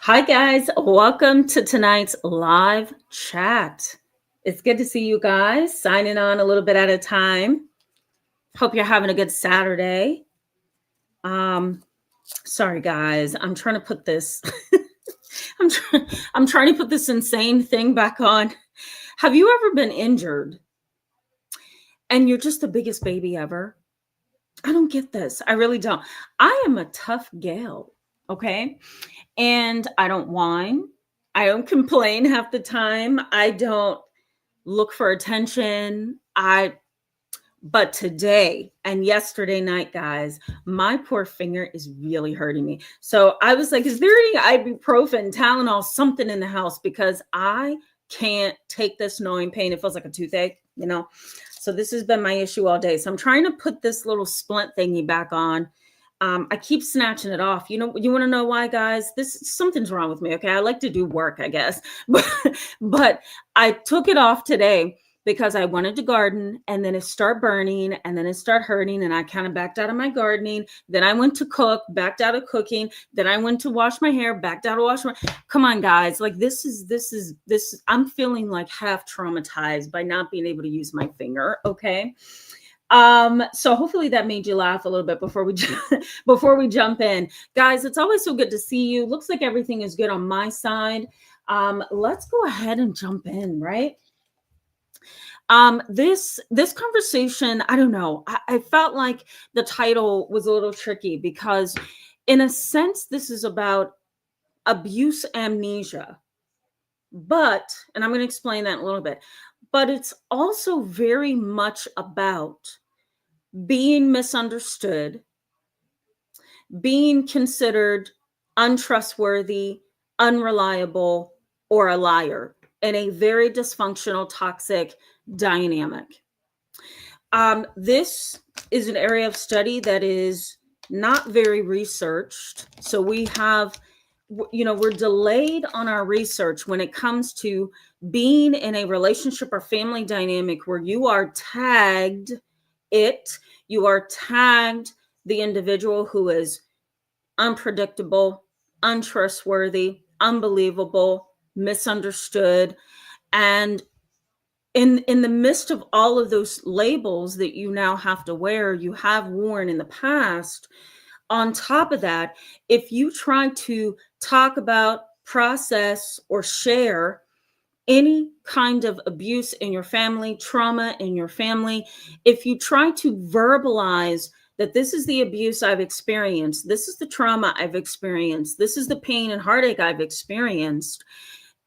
Hi, guys. Welcome to tonight's live chat. It's good to see you guys signing on a little bit at a time. Hope you're having a good Saturday. Um, Sorry, guys. I'm trying to put this. I'm trying to put this insane thing back on. Have you ever been injured and you're just the biggest baby ever? I don't get this. I really don't. I am a tough gal. Okay. And I don't whine. I don't complain half the time. I don't look for attention. But today and yesterday night, guys, my poor finger is really hurting me. So I was like, is there any ibuprofen, Tylenol, something in the house? Because I can't take this gnawing pain. It feels like a toothache, So this has been my issue all day. So I'm trying to put this little splint thingy back on. I keep snatching it off. You want to know why, guys? Something's wrong with me. Okay. I like to do work, I guess, but I took it off today because I wanted to garden, and then it started burning, and then it started hurting, and I kind of backed out of my gardening. Then I went to cook, backed out of cooking. Then I went to wash my hair, backed out of washing. Come on, guys. Like this is, I'm feeling like half traumatized by not being able to use my finger. Okay. So hopefully that made you laugh a little bit before we jump in. Guys, it's always so good to see you. Looks like everything is good on my side. Let's go ahead and jump in, right? This conversation, I don't know. I felt like the title was a little tricky because in a sense, this is about abuse amnesia. And I'm going to explain that in a little bit, but it's also very much about being misunderstood, being considered untrustworthy, unreliable, or a liar in a very dysfunctional, toxic dynamic. This is an area of study that is not very researched. So we have, we're delayed on our research when it comes to being in a relationship or family dynamic where you are tagged you are tagged the individual who is unpredictable, untrustworthy, unbelievable, misunderstood. And in the midst of all of those labels that you now have to wear, you have worn in the past, on top of that, if you try to talk about, process, or share any kind of abuse in your family, trauma in your family, if you try to verbalize that this is the abuse I've experienced, this is the trauma I've experienced, this is the pain and heartache I've experienced,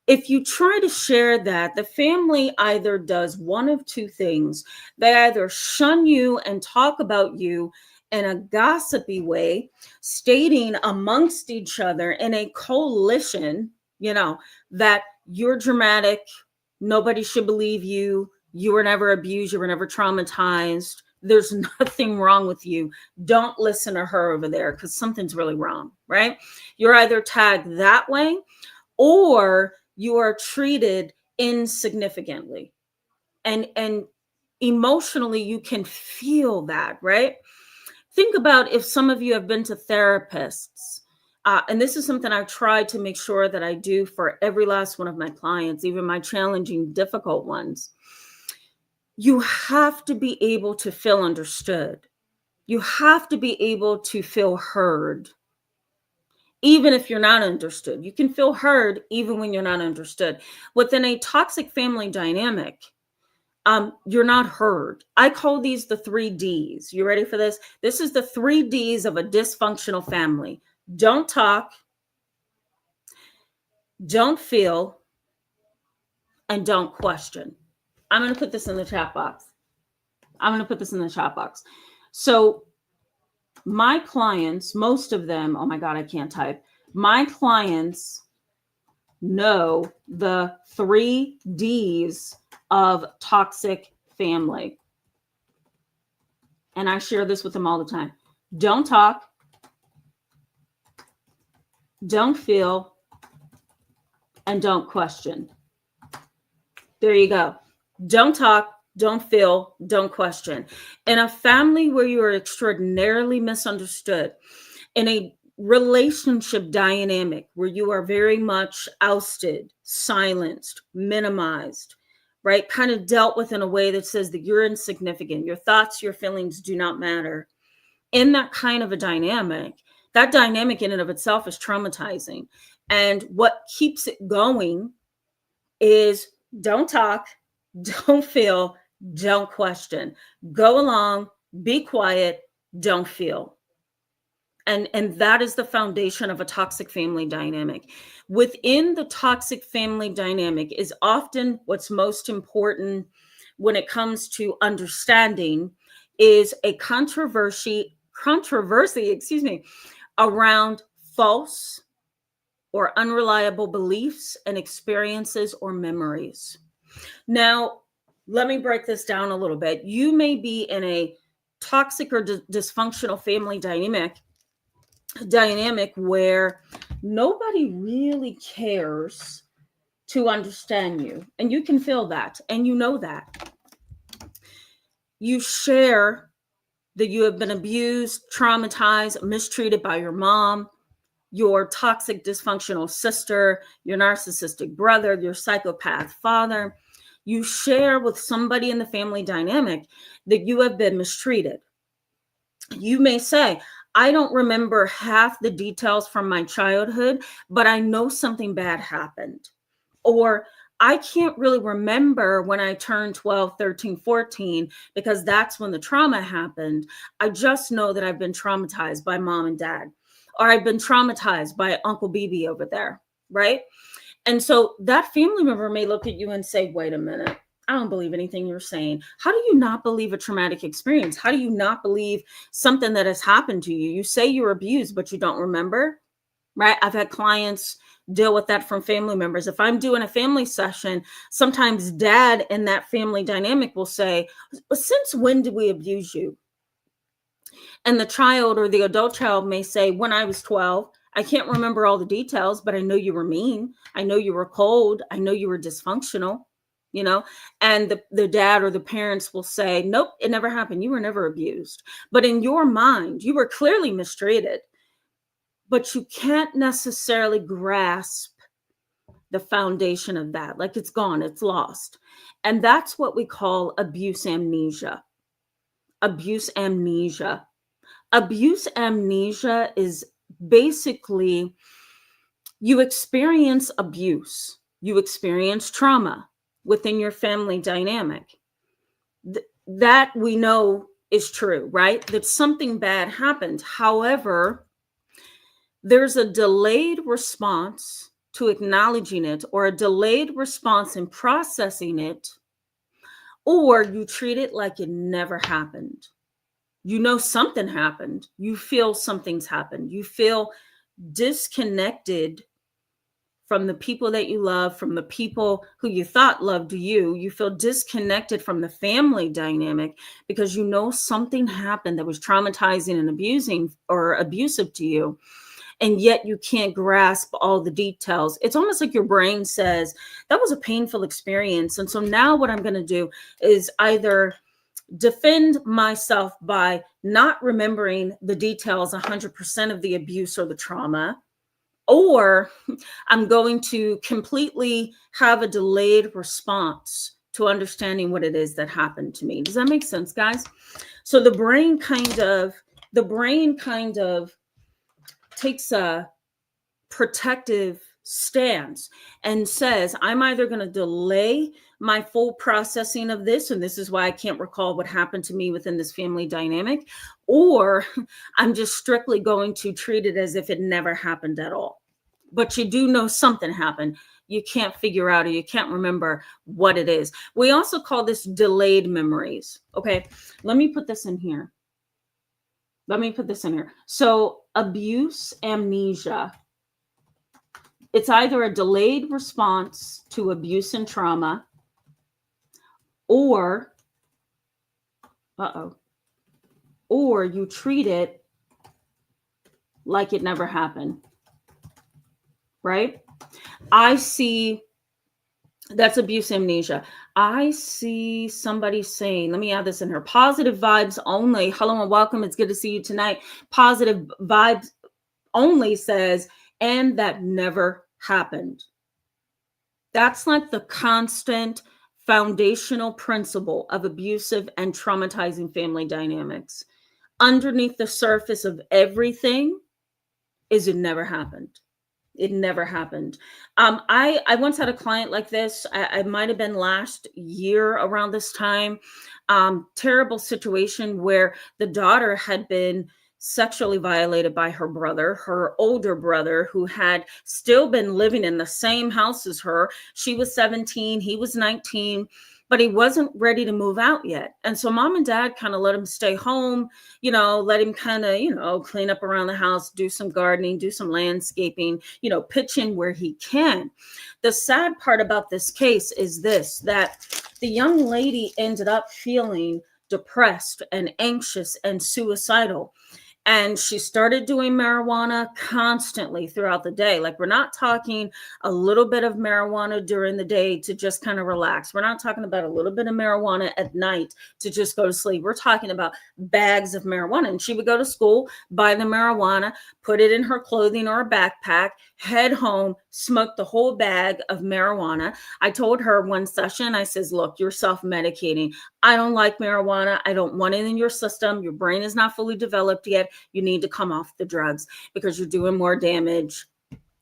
if you try to share that, the family either does one of two things. They either shun you and talk about you in a gossipy way, stating amongst each other in a coalition, that you're dramatic, nobody should believe you, you were never abused, you were never traumatized, there's nothing wrong with you, don't listen to her over there because something's really wrong, right? You're either tagged that way or you are treated insignificantly. And emotionally, you can feel that, right? Think about if some of you have been to therapists, and this is something I try to make sure that I do for every last one of my clients, even my challenging, difficult ones. You have to be able to feel understood. You have to be able to feel heard. Even if you're not understood, you can feel heard even when you're not understood. Within a toxic family dynamic, you're not heard. I call these the 3Ds. You ready for this? This is the 3Ds of a dysfunctional family. Don't talk, don't feel, and don't question. I'm going to put this in the chat box. So my clients, most of them, oh my God, I can't type. My clients know the 3Ds of toxic family. And I share this with them all the time. Don't talk, don't feel, and don't question. There you go. Don't talk, don't feel, don't question. In a family where you are extraordinarily misunderstood, in a relationship dynamic where you are very much ousted, silenced, minimized, right? Kind of dealt with in a way that says that you're insignificant. Your thoughts, your feelings do not matter. In that kind of a dynamic, that dynamic in and of itself is traumatizing. And what keeps it going is don't talk, don't feel, don't question. Go along, be quiet, don't feel. And that is the foundation of a toxic family dynamic. Within the toxic family dynamic is often what's most important when it comes to understanding is a controversy, around false or unreliable beliefs and experiences or memories. Now, let me break this down a little bit. You may be in a toxic or dysfunctional family dynamic where nobody really cares to understand you, and you can feel that, and you know that. You share that you have been abused, traumatized, mistreated by your mom, your toxic dysfunctional sister, your narcissistic brother, your psychopath father. You share with somebody in the family dynamic that you have been mistreated. You may say, I don't remember half the details from my childhood, but I know something bad happened. Or I can't really remember when I turned 12, 13, 14, because that's when the trauma happened. I just know that I've been traumatized by mom and dad, or I've been traumatized by Uncle BB over there, right? And so that family member may look at you and say, wait a minute, I don't believe anything you're saying. How do you not believe a traumatic experience? How do you not believe something that has happened to you? You say you're abused, but you don't remember, right? I've had clients deal with that from family members. If I'm doing a family session, sometimes dad in that family dynamic will say, since when did we abuse you? And the child or the adult child may say, when I was 12. I can't remember all the details, but I know you were mean. I know you were cold. I know you were dysfunctional, you know, and the dad or the parents will say, nope, it never happened. You were never abused. But in your mind, you were clearly mistreated, but you can't necessarily grasp the foundation of that. Like it's gone, it's lost. And that's what we call abuse amnesia. Abuse amnesia. Abuse amnesia is basically you experience abuse, you experience trauma within your family dynamic. That we know is true, right? That something bad happened. However, there's a delayed response to acknowledging it, or a delayed response in processing it, or you treat it like it never happened. You know something happened. You feel something's happened. You feel disconnected from the people that you love, from the people who you thought loved you. You feel disconnected from the family dynamic because you know something happened that was traumatizing and abusing or abusive to you. And yet you can't grasp all the details. It's almost like your brain says, that was a painful experience. And so now what I'm going to do is either defend myself by not remembering the details 100% of the abuse or the trauma, or I'm going to completely have a delayed response to understanding what it is that happened to me. Does that make sense, guys? So the brain kind of takes a protective stance and says, I'm either going to delay my full processing of this, and this is why I can't recall what happened to me within this family dynamic, or I'm just strictly going to treat it as if it never happened at all. But you do know something happened. You can't figure out, or you can't remember what it is. We also call this delayed memories. Okay, let me put this in here. So abuse amnesia. It's either a delayed response to abuse and trauma, or you treat it like it never happened, right? I see that's abuse amnesia. I see somebody saying, let me add this in here, positive vibes only. Hello and welcome. It's good to see you tonight. Positive vibes only says, and that never happened. That's like the constant foundational principle of abusive and traumatizing family dynamics. Underneath the surface of everything is it never happened. It never happened. I once had a client like this. I might have been last year around this time. Terrible situation where the daughter had been sexually violated by her brother, her older brother, who had still been living in the same house as her. She was 17, he was 19, but he wasn't ready to move out yet. And so mom and dad kind of let him stay home, let him kind of, clean up around the house, do some gardening, do some landscaping, pitch in where he can. The sad part about this case is this, that the young lady ended up feeling depressed and anxious and suicidal. And she started doing marijuana constantly throughout the day. Like, we're not talking a little bit of marijuana during the day to just kind of relax. We're not talking about a little bit of marijuana at night to just go to sleep. We're talking about bags of marijuana. And she would go to school, buy the marijuana, put it in her clothing or a backpack, head home, smoke the whole bag of marijuana. I told her one session, I says, look, you're self-medicating. I don't like marijuana. I don't want it in your system. Your brain is not fully developed yet. You need to come off the drugs because you're doing more damage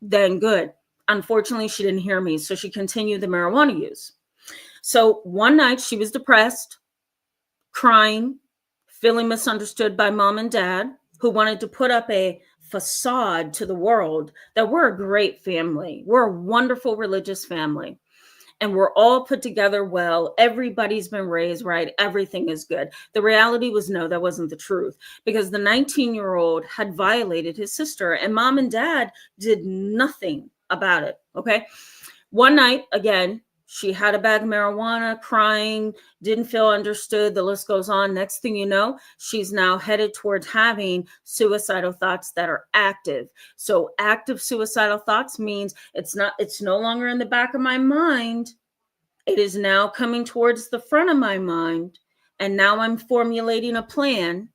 than good. Unfortunately, she didn't hear me, so she continued the marijuana use. So one night she was depressed, crying, feeling misunderstood by mom and dad, who wanted to put up a facade to the world that we're a great family. We're a wonderful religious family. And we're all put together well. Everybody's been raised right. Everything is good. The reality was, no, that wasn't the truth, because the 19-year-old had violated his sister and mom and dad did nothing about it. Okay. One night, again, she had a bag of marijuana, crying, didn't feel understood. The list goes on. Next thing you know, she's now headed towards having suicidal thoughts that are active. So active suicidal thoughts means it's no longer in the back of my mind. It is now coming towards the front of my mind. And now I'm formulating a plan.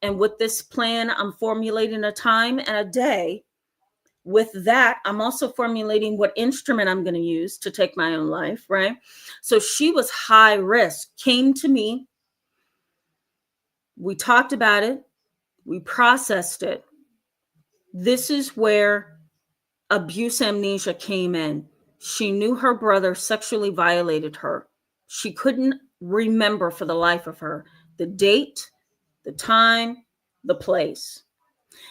And with this plan, I'm formulating a time and a day. With that, I'm also formulating what instrument I'm going to use to take my own life, right? So she was high risk, came to me. We talked about it. We processed it. This is where abuse amnesia came in. She knew her brother sexually violated her. She couldn't remember for the life of her the date, the time, the place.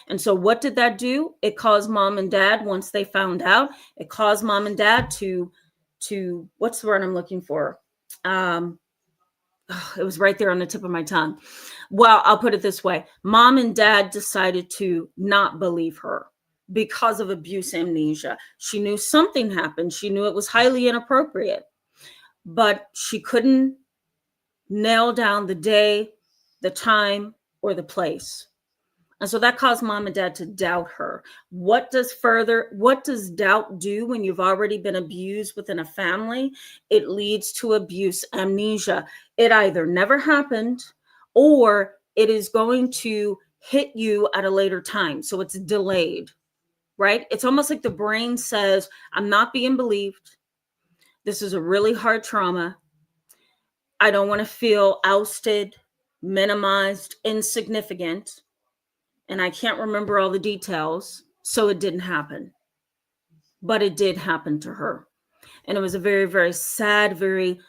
And so what did that do? It caused mom and dad, once they found out, it caused mom and dad to what's the word I'm looking for? It was right there on the tip of my tongue. Well, I'll put it this way. Mom and dad decided to not believe her because of abuse amnesia. She knew something happened. She knew it was highly inappropriate, but she couldn't nail down the day, the time, or the place. And so that caused mom and dad to doubt her. What does doubt do when you've already been abused within a family? It leads to abuse amnesia. It either never happened or it is going to hit you at a later time. So it's delayed, right? It's almost like the brain says, I'm not being believed. This is a really hard trauma. I don't want to feel ousted, minimized, insignificant. And I can't remember all the details, so it didn't happen. But it did happen to her. And it was a very, very sad, very,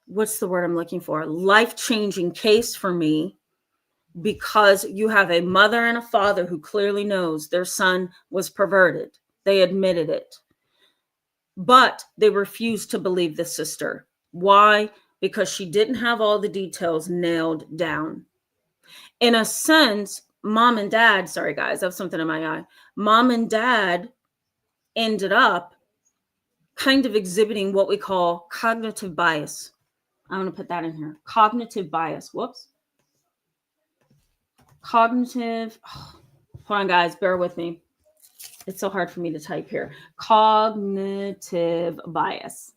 what's the word I'm looking for? Life-changing case for me, because you have a mother and a father who clearly knows their son was perverted. They admitted it. But they refused to believe the sister. Why? Because she didn't have all the details nailed down. In a sense, mom and dad, sorry guys, I have something in my eye. Mom and dad ended up kind of exhibiting what we call cognitive bias. I'm going to put that in here. Cognitive bias. Whoops. Cognitive. Oh, hold on, guys. Bear with me. It's so hard for me to type here. Cognitive bias.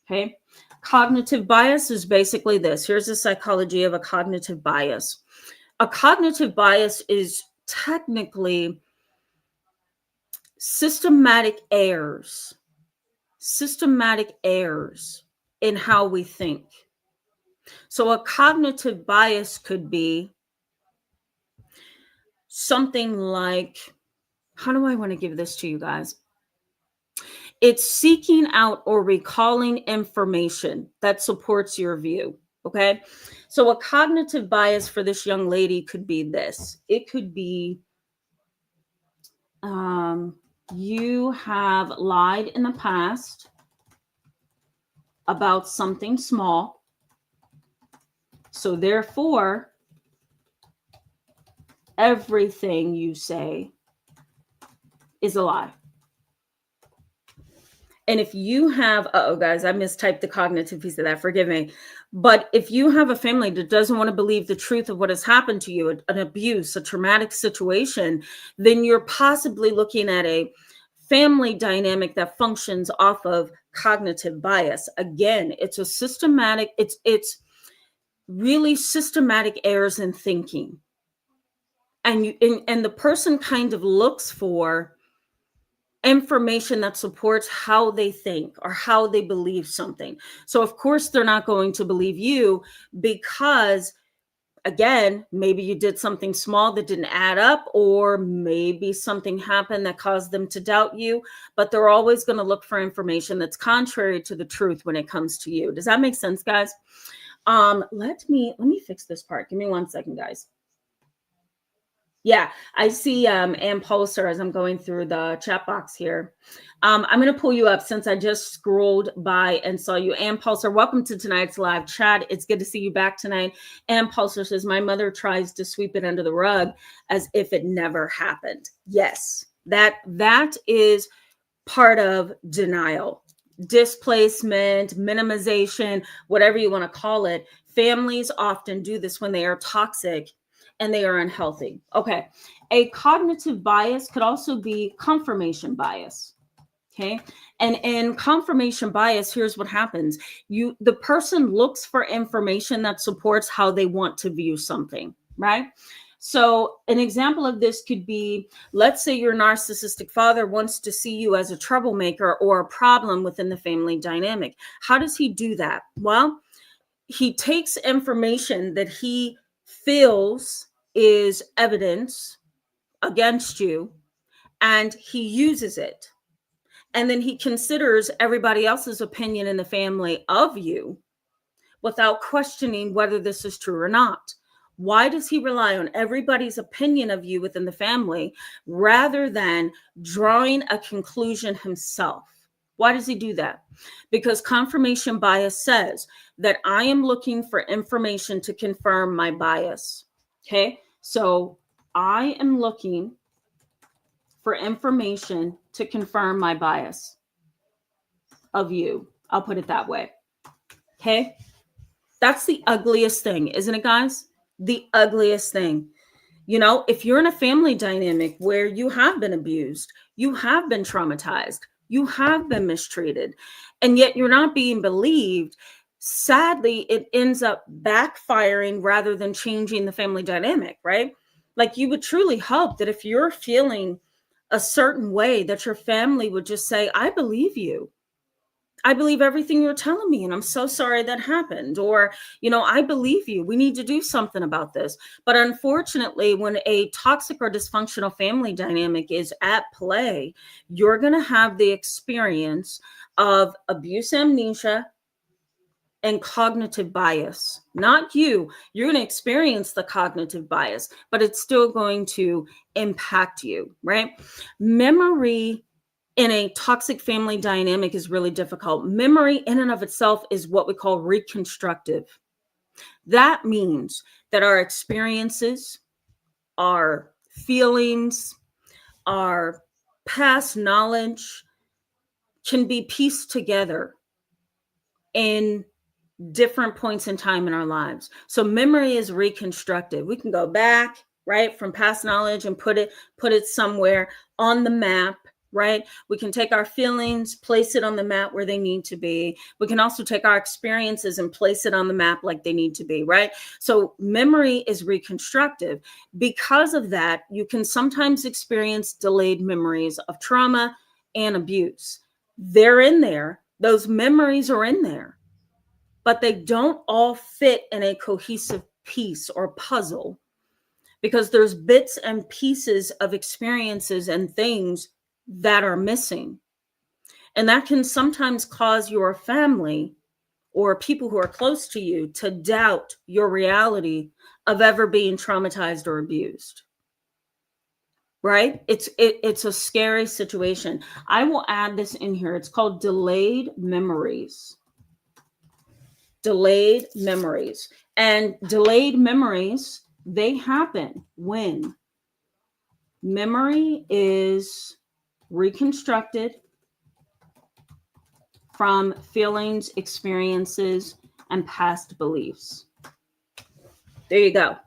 Okay. Cognitive bias is basically this. Here's the psychology of a cognitive bias. A cognitive bias is technically systematic errors in how we think. So a cognitive bias could be something like, how do I want to give this to you guys? It's seeking out or recalling information that supports your view. Okay. So a cognitive bias for this young lady could be this. It could be, you have lied in the past about something small. So therefore, everything you say is a lie. And if you have, guys, I mistyped the cognitive piece of that, forgive me. But if you have a family that doesn't want to believe the truth of what has happened to you, an abuse, a traumatic situation, then you're possibly looking at a family dynamic that functions off of cognitive bias. Again, it's a systematic, it's really systematic errors in thinking. And the person kind of looks for information that supports how they think or how they believe something. So of course they're not going to believe you because, again, maybe you did something small that didn't add up, or maybe something happened that caused them to doubt you, but they're always going to look for information that's contrary to the truth when it comes to you. Does that make sense, guys? Let me fix this part. Give me 1 second, guys. Yeah, I see Ann Pulsar as I'm going through the chat box here. I'm going to pull you up since I just scrolled by and saw you. Ann Pulsar, welcome to tonight's live chat. It's good to see you back tonight. Ann Pulsar says, my mother tries to sweep it under the rug as if it never happened. Yes, that is part of denial, displacement, minimization, whatever you want to call it. Families often do this when they are toxic and they are unhealthy. Okay. A cognitive bias could also be confirmation bias. Okay. And in confirmation bias, here's what happens. The person looks for information that supports how they want to view something, right? So an example of this could be, let's say your narcissistic father wants to see you as a troublemaker or a problem within the family dynamic. How does he do that? Well, he takes information that he feels is evidence against you, and he uses it. And then he considers everybody else's opinion in the family of you without questioning whether this is true or not. Why does he rely on everybody's opinion of you within the family rather than drawing a conclusion himself? Why does he do that? Because confirmation bias says that I am looking for information to confirm my bias. Okay, so I am looking for information to confirm my bias of you. I'll put it that way. Okay, that's the ugliest thing, isn't it, guys? The ugliest thing. You know, if you're in a family dynamic where you have been abused, you have been traumatized, you have been mistreated, and yet you're not being believed, sadly, it ends up backfiring rather than changing the family dynamic, right? Like, you would truly hope that if you're feeling a certain way, that your family would just say, I believe you. I believe everything you're telling me, and I'm so sorry that happened. Or, I believe you. We need to do something about this. But unfortunately, when a toxic or dysfunctional family dynamic is at play, you're going to have the experience of abuse amnesia and cognitive bias. Not you. You're going to experience the cognitive bias, but it's still going to impact you, right? Memory in a toxic family dynamic is really difficult. Memory in and of itself is what we call reconstructive. That means that our experiences, our feelings, our past knowledge can be pieced together in different points in time in our lives. So memory is reconstructive. We can go back, right, from past knowledge and put it somewhere on the map, right? We can take our feelings, place it on the map where they need to be. We can also take our experiences and place it on the map like they need to be, right? So memory is reconstructive. Because of that, you can sometimes experience delayed memories of trauma and abuse. They're in there. Those memories are in there, but they don't all fit in a cohesive piece or puzzle, because there's bits and pieces of experiences and things that are missing. And that can sometimes cause your family or people who are close to you to doubt your reality of ever being traumatized or abused. Right? It's a scary situation. I will add this in here. It's called delayed memories. Delayed memories. And delayed memories, they happen when memory is reconstructed from feelings, experiences, and past beliefs. There you go.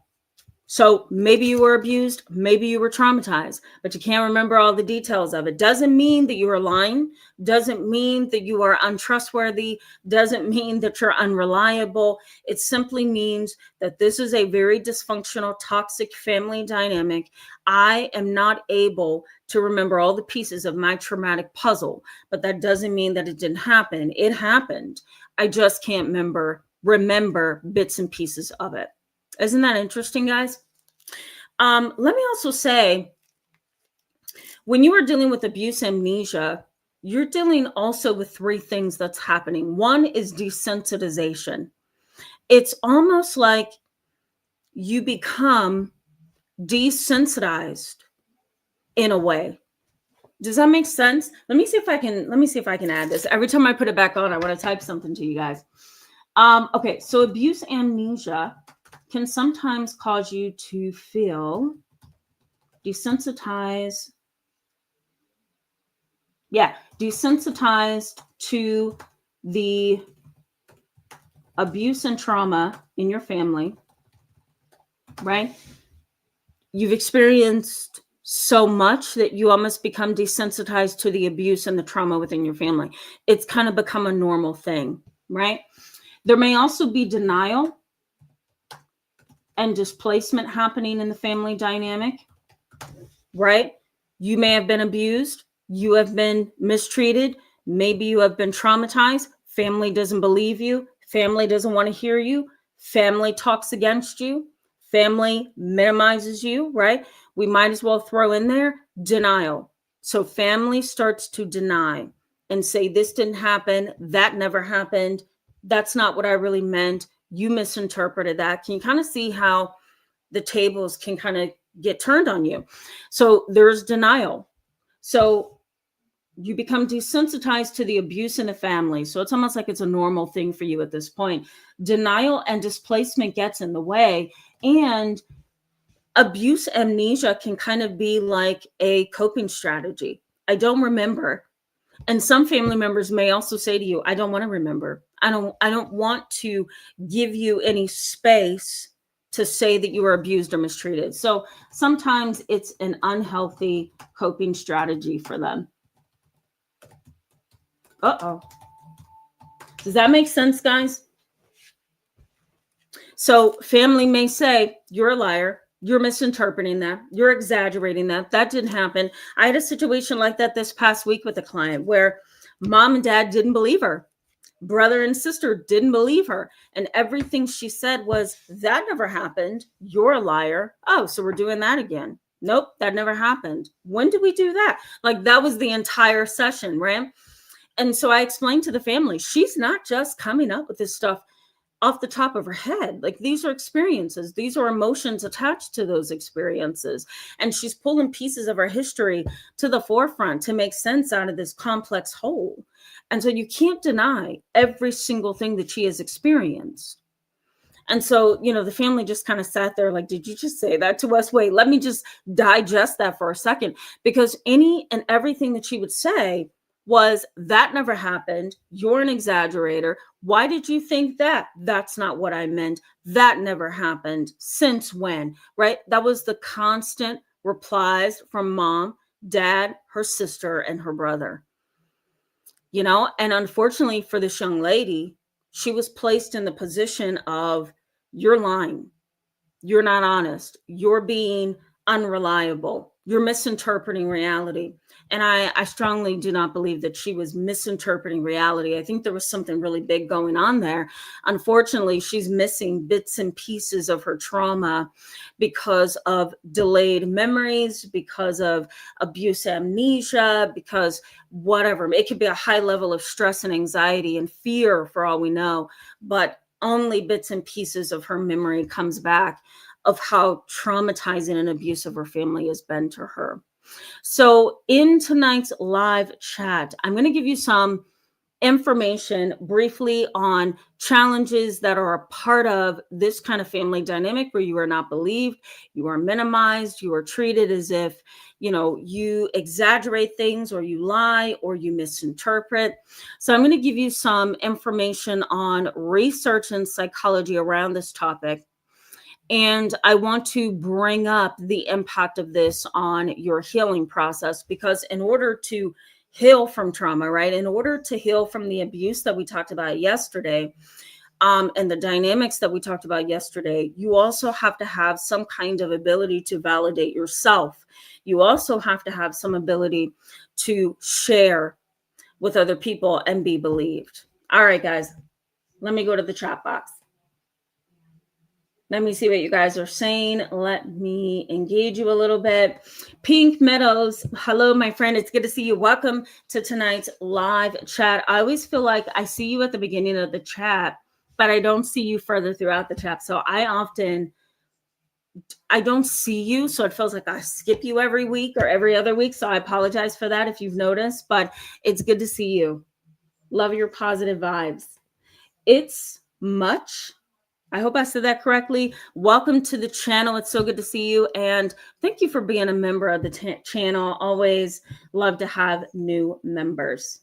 So maybe you were abused, maybe you were traumatized, but you can't remember all the details of it. Doesn't mean that you are lying, doesn't mean that you are untrustworthy, doesn't mean that you're unreliable. It simply means that this is a very dysfunctional, toxic family dynamic. I am not able to remember all the pieces of my traumatic puzzle, but that doesn't mean that it didn't happen. It happened. I just can't remember bits and pieces of it. Isn't that interesting, guys? Let me also say, when you are dealing with abuse amnesia, you're dealing also with three things that's happening. One is desensitization. It's almost like you become desensitized in a way. Does that make sense? Let me see if I can add this. Every time I put it back on, I want to type something to you guys. Okay, so abuse amnesia can sometimes cause you to feel desensitized. Desensitized to the abuse and trauma in your family, right? You've experienced so much that you almost become desensitized to the abuse and the trauma within your family. It's kind of become a normal thing, right? There may also be denial and displacement happening in the family dynamic, right? You may have been abused. You have been mistreated. Maybe you have been traumatized. Family doesn't believe you. Family doesn't want to hear you. Family talks against you. Family minimizes you, right? We might as well throw in there denial. So family starts to deny and say, this didn't happen. That never happened. That's not what I really meant. You misinterpreted that. Can you kind of see how the tables can kind of get turned on you? So there's denial. So you become desensitized to the abuse in the family. So it's almost like it's a normal thing for you at this point. Denial and displacement gets in the way. And abuse amnesia can kind of be like a coping strategy. I don't remember. And some family members may also say to you, I don't want to remember. I don't want to give you any space to say that you were abused or mistreated. So sometimes it's an unhealthy coping strategy for them. Uh-oh. Does that make sense, guys? So family may say, you're a liar. You're misinterpreting that. You're exaggerating that. That didn't happen. I had a situation like that this past week with a client where mom and dad didn't believe her. Brother and sister didn't believe her. And everything she said was, that never happened. You're a liar. Oh, so we're doing that again. Nope, that never happened. When did we do that? Like, that was the entire session, right? And so I explained to the family, she's not just coming up with this stuff off the top of her head. Like, these are experiences. These are emotions attached to those experiences. And she's pulling pieces of her history to the forefront to make sense out of this complex whole. And so you can't deny every single thing that she has experienced. And so, the family just kind of sat there like, did you just say that to us? Wait, let me just digest that for a second. Because any and everything that she would say was, that never happened. You're an exaggerator. Why did you think that? That's not what I meant. That never happened. Since when? Right? That was the constant replies from mom, dad, her sister, and her brother. You know, and unfortunately for this young lady, she was placed in the position of, you're lying, you're not honest, you're being unreliable, you're misinterpreting reality. And I strongly do not believe that she was misinterpreting reality. I think there was something really big going on there. Unfortunately, she's missing bits and pieces of her trauma because of delayed memories, because of abuse amnesia, because whatever. It could be a high level of stress and anxiety and fear for all we know, but only bits and pieces of her memory comes back of how traumatizing and abusive her family has been to her. So in tonight's live chat, I'm going to give you some information briefly on challenges that are a part of this kind of family dynamic where you are not believed, you are minimized, you are treated as if, you know, you exaggerate things or you lie or you misinterpret. So I'm going to give you some information on research and psychology around this topic. And I want to bring up the impact of this on your healing process, because in order to heal from trauma, right, in order to heal from the abuse that we talked about yesterday, and the dynamics that we talked about yesterday, you also have to have some kind of ability to validate yourself. You also have to have some ability to share with other people and be believed. All right, guys, let me go to the chat box. Let me see what you guys are saying. Let me engage you a little bit. Pink Meadows, hello, my friend. It's good to see you. Welcome to tonight's live chat. I always feel like I see you at the beginning of the chat, but I don't see you further throughout the chat. So I don't see you. So it feels like I skip you every week or every other week. So I apologize for that if you've noticed, but it's good to see you. Love your positive vibes. It's much. I hope I said that correctly. Welcome to the channel. It's so good to see you. And thank you for being a member of the channel. Always love to have new members.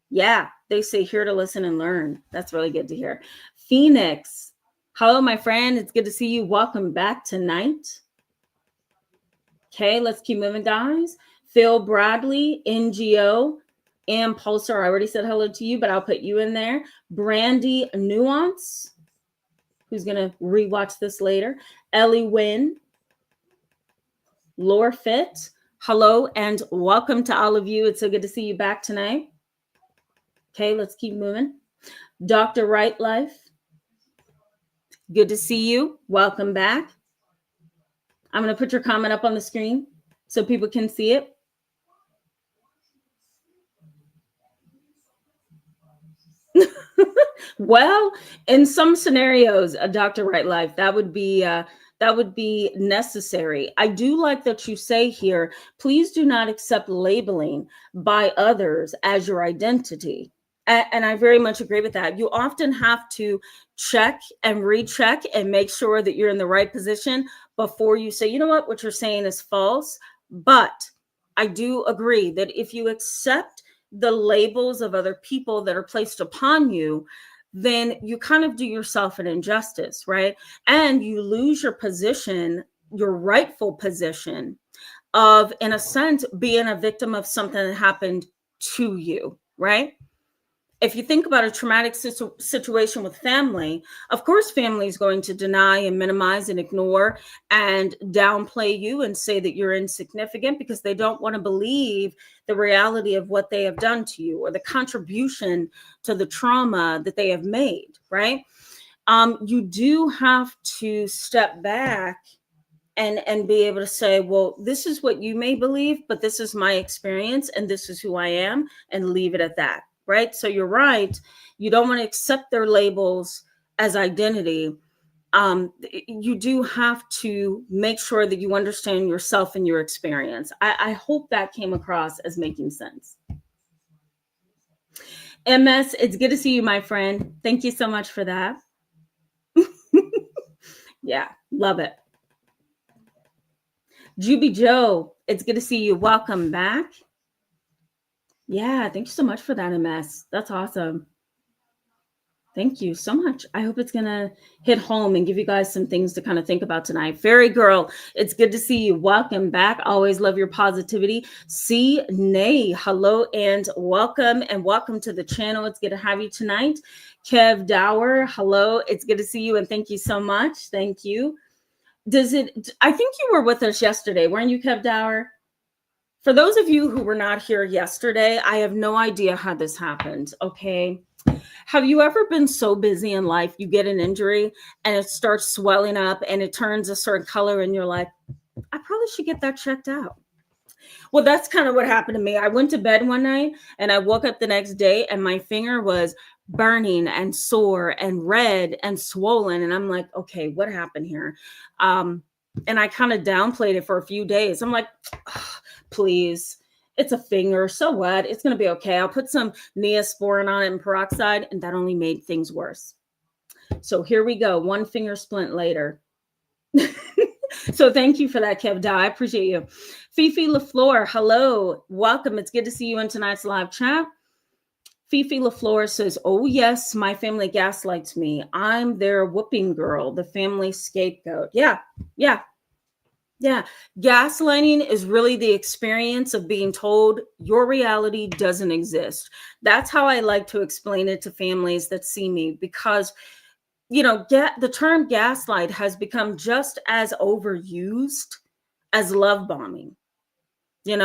Yeah, they say here to listen and learn. That's really good to hear. Phoenix, hello, my friend. It's good to see you. Welcome back tonight. Okay, let's keep moving, guys. Phil Bradley, NGO, and Pulsar. I already said hello to you, but I'll put you in there. Brandy Nuance, who's going to rewatch this later. Ellie Wynn, Lore Fit, hello and welcome to all of you. It's so good to see you back tonight. Okay, let's keep moving. Dr. Right Life, good to see you. Welcome back. I'm going to put your comment up on the screen so people can see it. Well, in some scenarios, Dr. Right Life, that would be necessary. I do like that you say here, please do not accept labeling by others as your identity. And I very much agree with that. You often have to check and recheck and make sure that you're in the right position before you say, you know what you're saying is false. But I do agree that if you accept the labels of other people that are placed upon you, then you kind of do yourself an injustice, right? And you lose your position, your rightful position of, in a sense, being a victim of something that happened to you, right? If you think about a traumatic situation with family, of course, family is going to deny and minimize and ignore and downplay you and say that you're insignificant because they don't want to believe the reality of what they have done to you or the contribution to the trauma that they have made, right? You do have to step back and be able to say, well, this is what you may believe, but this is my experience and this is who I am, and leave it at that. Right? So you're right. You don't want to accept their labels as identity. You do have to make sure that you understand yourself and your experience. I hope that came across as making sense. MS, it's good to see you, my friend. Thank you so much for that. Yeah, love it. Juby Joe, it's good to see you. Welcome back. Yeah, thank you so much for that, MS. That's awesome. Thank you so much. I hope it's going to hit home and give you guys some things to kind of think about tonight. Fairy girl, it's good to see you. Welcome back. Always love your positivity. See Nay, hello and welcome to the channel. It's good to have you tonight. Kev Dower, hello. It's good to see you and thank you so much. Thank you. I think you were with us yesterday, weren't you, Kev Dower? For those of you who were not here yesterday, I have no idea how this happened. Okay. Have you ever been so busy in life, you get an injury and it starts swelling up and it turns a certain color and you're like, I probably should get that checked out. Well, that's kind of what happened to me. I went to bed one night and I woke up the next day and my finger was burning and sore and red and swollen. And I'm like, okay, what happened here? And I kind of downplayed it for a few days. I'm like, oh, please, it's a finger. So what? It's going to be okay. I'll put some Neosporin on it and peroxide. And that only made things worse. So here we go. One finger splint later. So thank you for that, Kev Da. I appreciate you. Fifi LaFleur, hello. Welcome. It's good to see you in tonight's live chat. Fifi LaFleur says, oh, yes, my family gaslights me. I'm their whooping girl, the family scapegoat. Yeah. Gaslighting is really the experience of being told your reality doesn't exist. That's how I like to explain it to families that see me, because the term gaslight has become just as overused as love bombing, and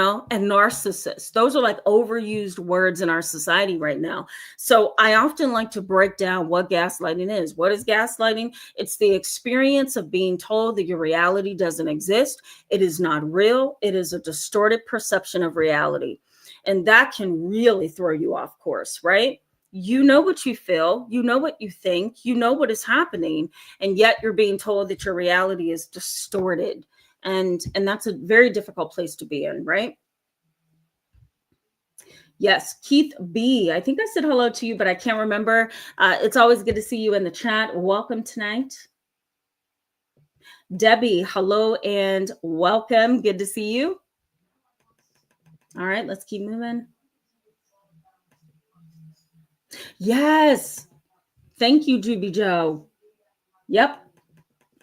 narcissist. Those are like overused words in our society right now. So I often like to break down what gaslighting is. What is gaslighting? It's the experience of being told that your reality doesn't exist. It is not real. It is a distorted perception of reality. And that can really throw you off course, right? You know what you feel, you know what you think, you know what is happening, and yet you're being told that your reality is distorted. And that's a very difficult place to be in, right? Yes, Keith B. I think I said hello to you, but I can't remember. It's always good to see you in the chat. Welcome tonight. Debbie, hello and welcome. Good to see you. All right, let's keep moving. Yes. Thank you, Juby Joe. Yep.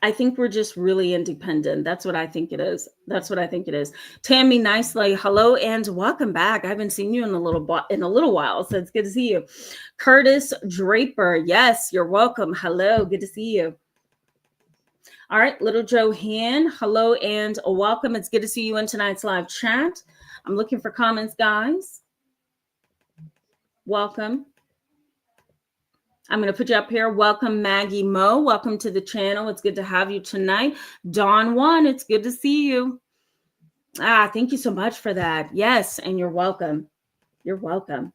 I think we're just really independent. That's what I think it is. Tammy Nicely, hello and welcome back. I haven't seen you in a little while, so it's good to see you. Curtis Draper, yes, you're welcome. Hello, good to see you. All right, little Joanne, hello and welcome. It's good to see you in tonight's live chat. I'm looking for comments, guys. Welcome. I'm going to put you up here. Welcome, Maggie Mo. Welcome to the channel. It's good to have you tonight. Dawn One, it's good to see you. Thank you so much for that. Yes, and you're welcome. You're welcome.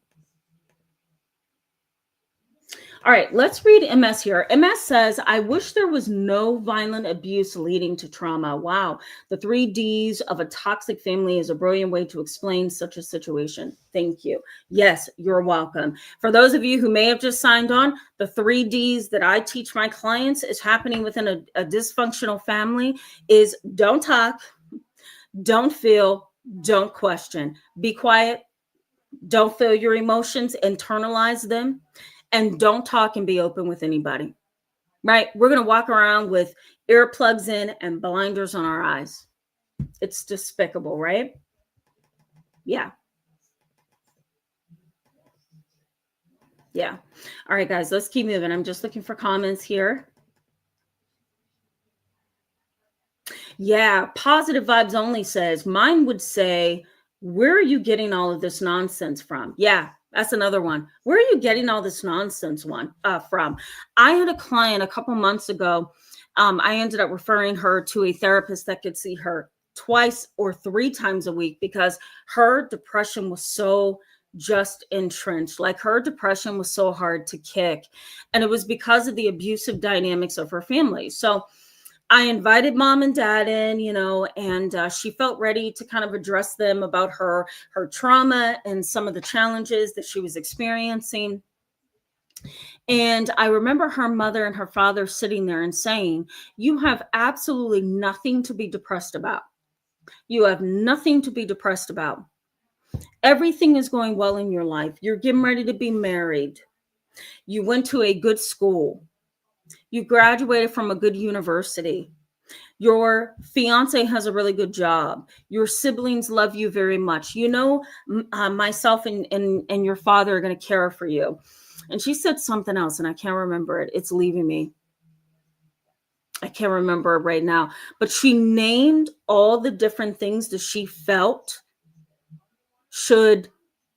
All right, let's read MS here. MS says, I wish there was no violent abuse leading to trauma. Wow. The 3 Ds of a toxic family is a brilliant way to explain such a situation. Thank you. Yes, you're welcome. For those of you who may have just signed on, the 3 Ds that I teach my clients is happening within a dysfunctional family is don't talk, don't feel, don't question. Be quiet. Don't feel your emotions, internalize them. And don't talk and be open with anybody, right? We're going to walk around with earplugs in and blinders on our eyes. It's despicable, right? Yeah. All right, guys, let's keep moving. I'm just looking for comments here. Yeah, Positive Vibes Only says, mine would say, where are you getting all of this nonsense from? Yeah, that's another one. Where are you getting all this nonsense from? I had a client a couple months ago. I ended up referring her to a therapist that could see her 2 or 3 times a week because her depression was so just entrenched. Like her depression was so hard to kick. And it was because of the abusive dynamics of her family. So I invited mom and dad in, and she felt ready to kind of address them about her trauma and some of the challenges that she was experiencing. And I remember her mother and her father sitting there and saying, you have absolutely nothing to be depressed about. You have nothing to be depressed about. Everything is going well in your life. You're getting ready to be married. You went to a good school. You graduated from a good university. Your fiance has a really good job. Your siblings love you very much. Myself and your father are going to care for you. And she said something else, and I can't remember it. It's leaving me. I can't remember it right now. But she named all the different things that she felt should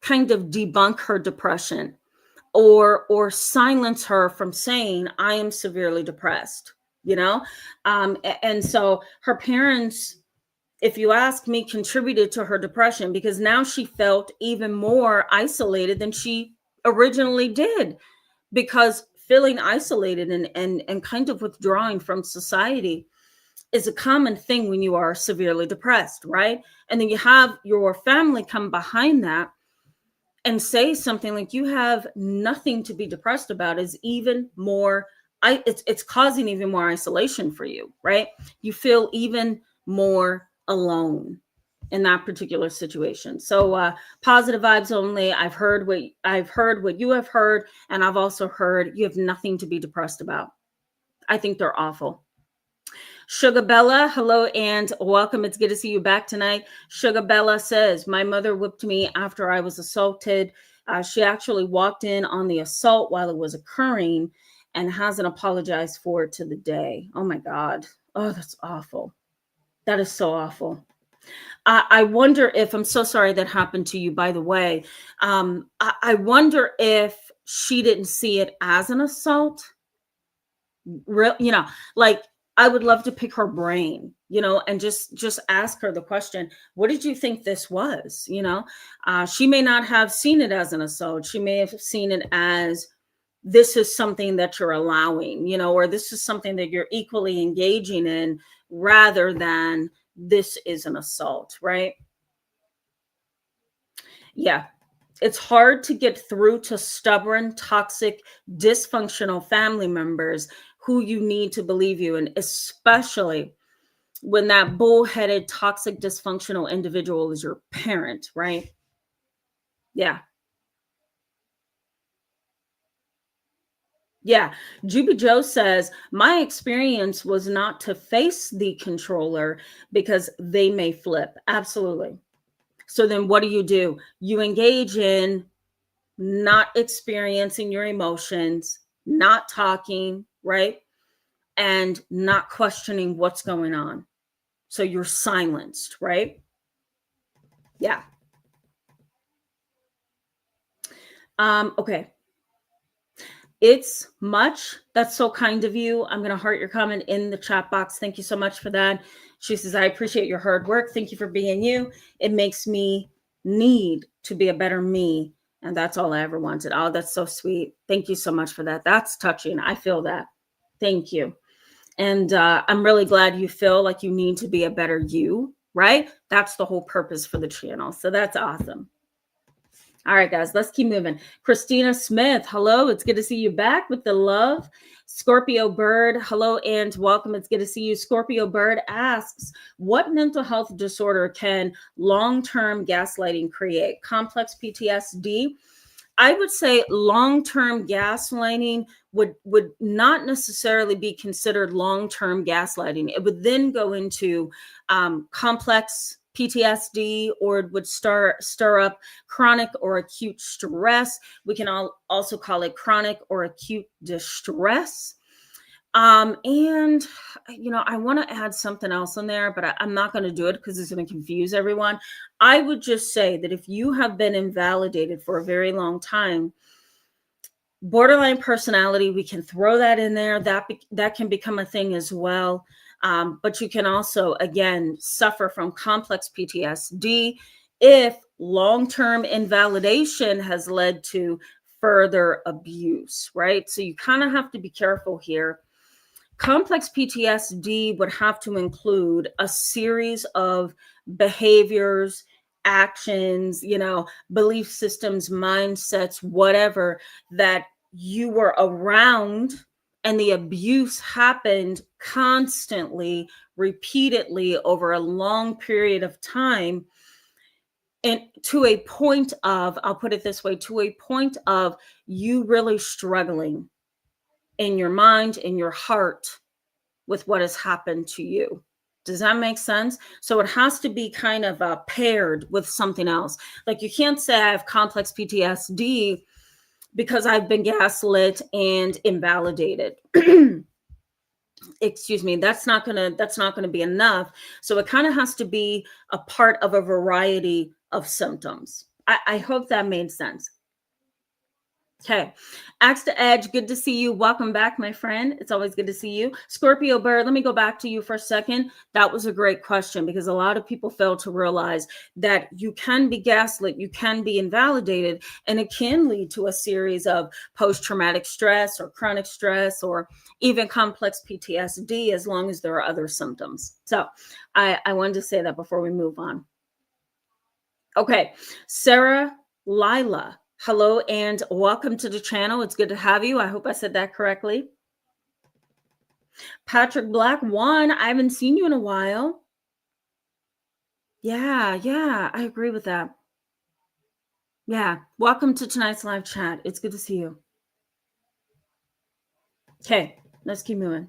kind of debunk her depression or silence her from saying, I am severely depressed, you know? And so her parents, if you ask me, contributed to her depression because now she felt even more isolated than she originally did, because feeling isolated and kind of withdrawing from society is a common thing when you are severely depressed, right? And then you have your family come behind that and say something like, you have nothing to be depressed about, is even more, it's causing even more isolation for you, right? You feel even more alone in that particular situation. So positive vibes only. I've heard what you have heard, and I've also heard you have nothing to be depressed about. I think they're awful. Sugar Bella, hello and welcome. It's good to see you back tonight. Sugar Bella says, my mother whipped me after I was assaulted. She actually walked in on the assault while it was occurring and hasn't apologized for it to the day. Oh my God. Oh, that's awful. That is so awful. I wonder if, I'm so sorry that happened to you, by the way. I wonder if she didn't see it as an assault. Like, I would love to pick her brain, and just ask her the question, what did you think this was? She may not have seen it as an assault. She may have seen it as, this is something that you're allowing, or this is something that you're equally engaging in, rather than this is an assault, right? Yeah. It's hard to get through to stubborn, toxic, dysfunctional family members who you need to believe you, and especially when that bullheaded, toxic, dysfunctional individual is your parent, right? Yeah. Yeah. Juby Joe says, my experience was not to face the controller because they may flip. Absolutely. So then what do? You engage in not experiencing your emotions, not talking, right? And not questioning what's going on. So you're silenced, right? Yeah. Okay. It's much. That's so kind of you. I'm going to heart your comment in the chat box. Thank you so much for that. She says, I appreciate your hard work. Thank you for being you. It makes me need to be a better me. And that's all I ever wanted. Oh, that's so sweet. Thank you so much for that. That's touching. I feel that. Thank you. And I'm really glad you feel like you need to be a better you, right? That's the whole purpose for the channel. So that's awesome. All right, guys, let's keep moving. Christina Smith, hello. It's good to see you back with the love. Scorpio Bird, hello and welcome. It's good to see you. Scorpio Bird asks, what mental health disorder can long-term gaslighting create? Complex PTSD? I would say long-term gaslighting would not necessarily be considered long-term gaslighting. It would then go into complex PTSD, or it would stir up chronic or acute stress. We can also call it chronic or acute distress. And I want to add something else in there, but I'm not going to do it because it's going to confuse everyone. I would just say that if you have been invalidated for a very long time, borderline personality, we can throw that in there. That can become a thing as well. But you can also, again, suffer from complex PTSD if long-term invalidation has led to further abuse, right? So you kind of have to be careful here. Complex PTSD would have to include a series of behaviors, actions, belief systems, mindsets, whatever, that you were around and the abuse happened constantly, repeatedly over a long period of time. And to a point of, I'll put it this way, to a point of you really struggling in your mind, in your heart, with what has happened to you. Does that make sense? So it has to be kind of paired with something else. Like you can't say I have complex PTSD because I've been gaslit and invalidated. Excuse me, that's not gonna be enough. So it kind of has to be a part of a variety of symptoms. I hope that made sense. Okay. Axe to Edge, good to see you. Welcome back, my friend. It's always good to see you. Scorpio Bird, let me go back to you for a second. That was a great question because a lot of people fail to realize that you can be gaslit, you can be invalidated, and it can lead to a series of post-traumatic stress or chronic stress or even complex PTSD as long as there are other symptoms. So I wanted to say that before we move on. Okay. Sarah Lila. Hello and welcome to the channel. It's good to have you. I hope I said that correctly. Patrick Black, one, I haven't seen you in a while. Yeah, I agree with that. Yeah, welcome to tonight's live chat. It's good to see you. Okay, let's keep moving.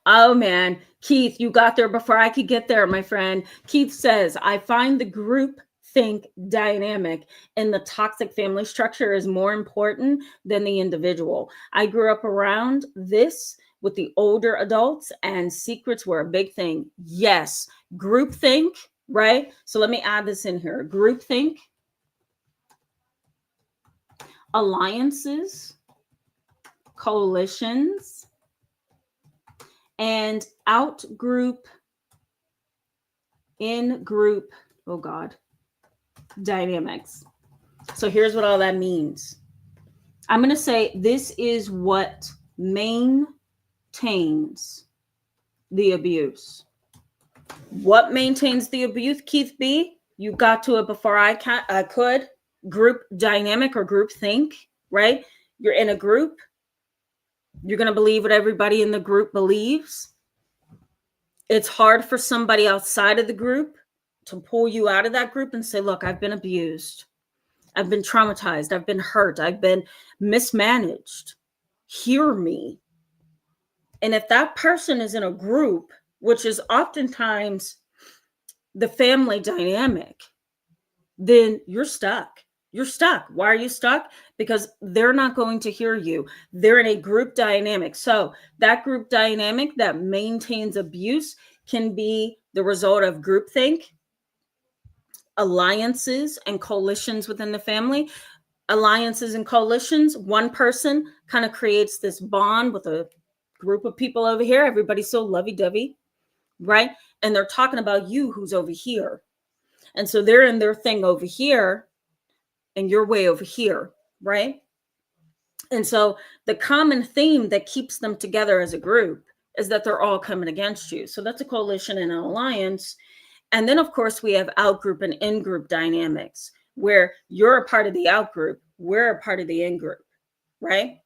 Oh man, Keith, you got there before I could get there, my friend. Keith says, I find the group think dynamic in the toxic family structure is more important than the individual. I grew up around this with the older adults and secrets were a big thing. Yes, group think, right? So let me add this in here. Group think, alliances, coalitions, and out group, in group, oh God, dynamics. So here's what all that means. I'm going to say this is what maintains the abuse. What maintains the abuse, Keith B? You got to it before I could. Group dynamic or group think, right? You're in a group. You're going to believe what everybody in the group believes. It's hard for somebody outside of the group to pull you out of that group and say, look, I've been abused. I've been traumatized. I've been hurt. I've been mismanaged. Hear me. And if that person is in a group, which is oftentimes the family dynamic, then you're stuck. You're stuck. Why are you stuck? Because they're not going to hear you. They're in a group dynamic. So that group dynamic that maintains abuse can be the result of groupthink, alliances and coalitions within the family. Alliances and coalitions, one person kind of creates this bond with a group of people over here. Everybody's so lovey-dovey, right? And they're talking about you who's over here. And so they're in their thing over here and you're way over here, right? And so the common theme that keeps them together as a group is that they're all coming against you. So that's a coalition and an alliance. And then, of course, we have out-group and in-group dynamics where you're a part of the out-group, we're a part of the in-group, right?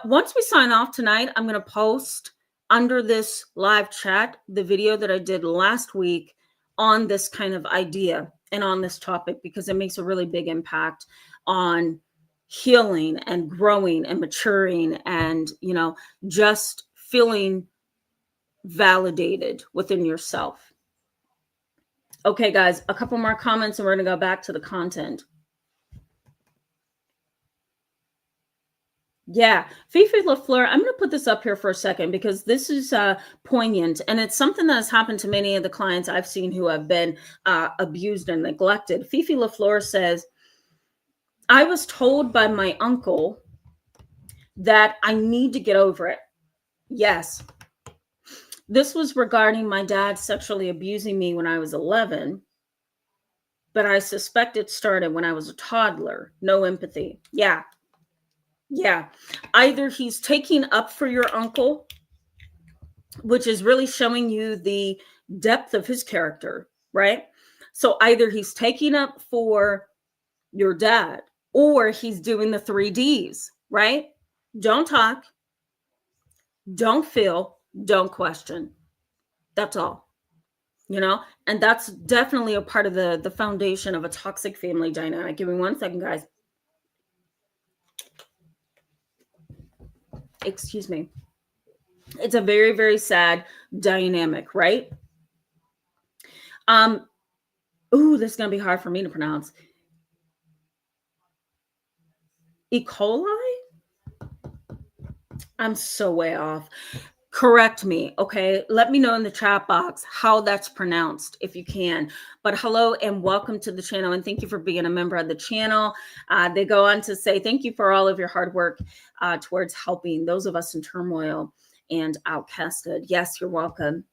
Once we sign off tonight, I'm going to post under this live chat the video that I did last week on this kind of idea and on this topic because it makes a really big impact on healing and growing and maturing and, just feeling validated within yourself. Okay, guys, a couple more comments and we're going to go back to the content. Yeah, Fifi LaFleur, I'm going to put this up here for a second because this is poignant and it's something that has happened to many of the clients I've seen who have been abused and neglected. Fifi LaFleur says, I was told by my uncle that I need to get over it. Yes. This was regarding my dad sexually abusing me when I was 11, but I suspect it started when I was a toddler. No empathy. Yeah. Either he's taking up for your uncle, which is really showing you the depth of his character, right? So either he's taking up for your dad or he's doing the 3Ds, right? Don't talk, don't feel, don't question. That's all. And that's definitely a part of the foundation of a toxic family dynamic. Give me 1 second, guys. Excuse me. It's a very, very sad dynamic, right? This is going to be hard for me to pronounce. E. coli? I'm so way off. Correct me, okay? Let me know in the chat box how that's pronounced if you can. But hello and welcome to the channel, and thank you for being a member of the channel. They go on to say thank you for all of your hard work towards helping those of us in turmoil and outcasted. Yes, you're welcome.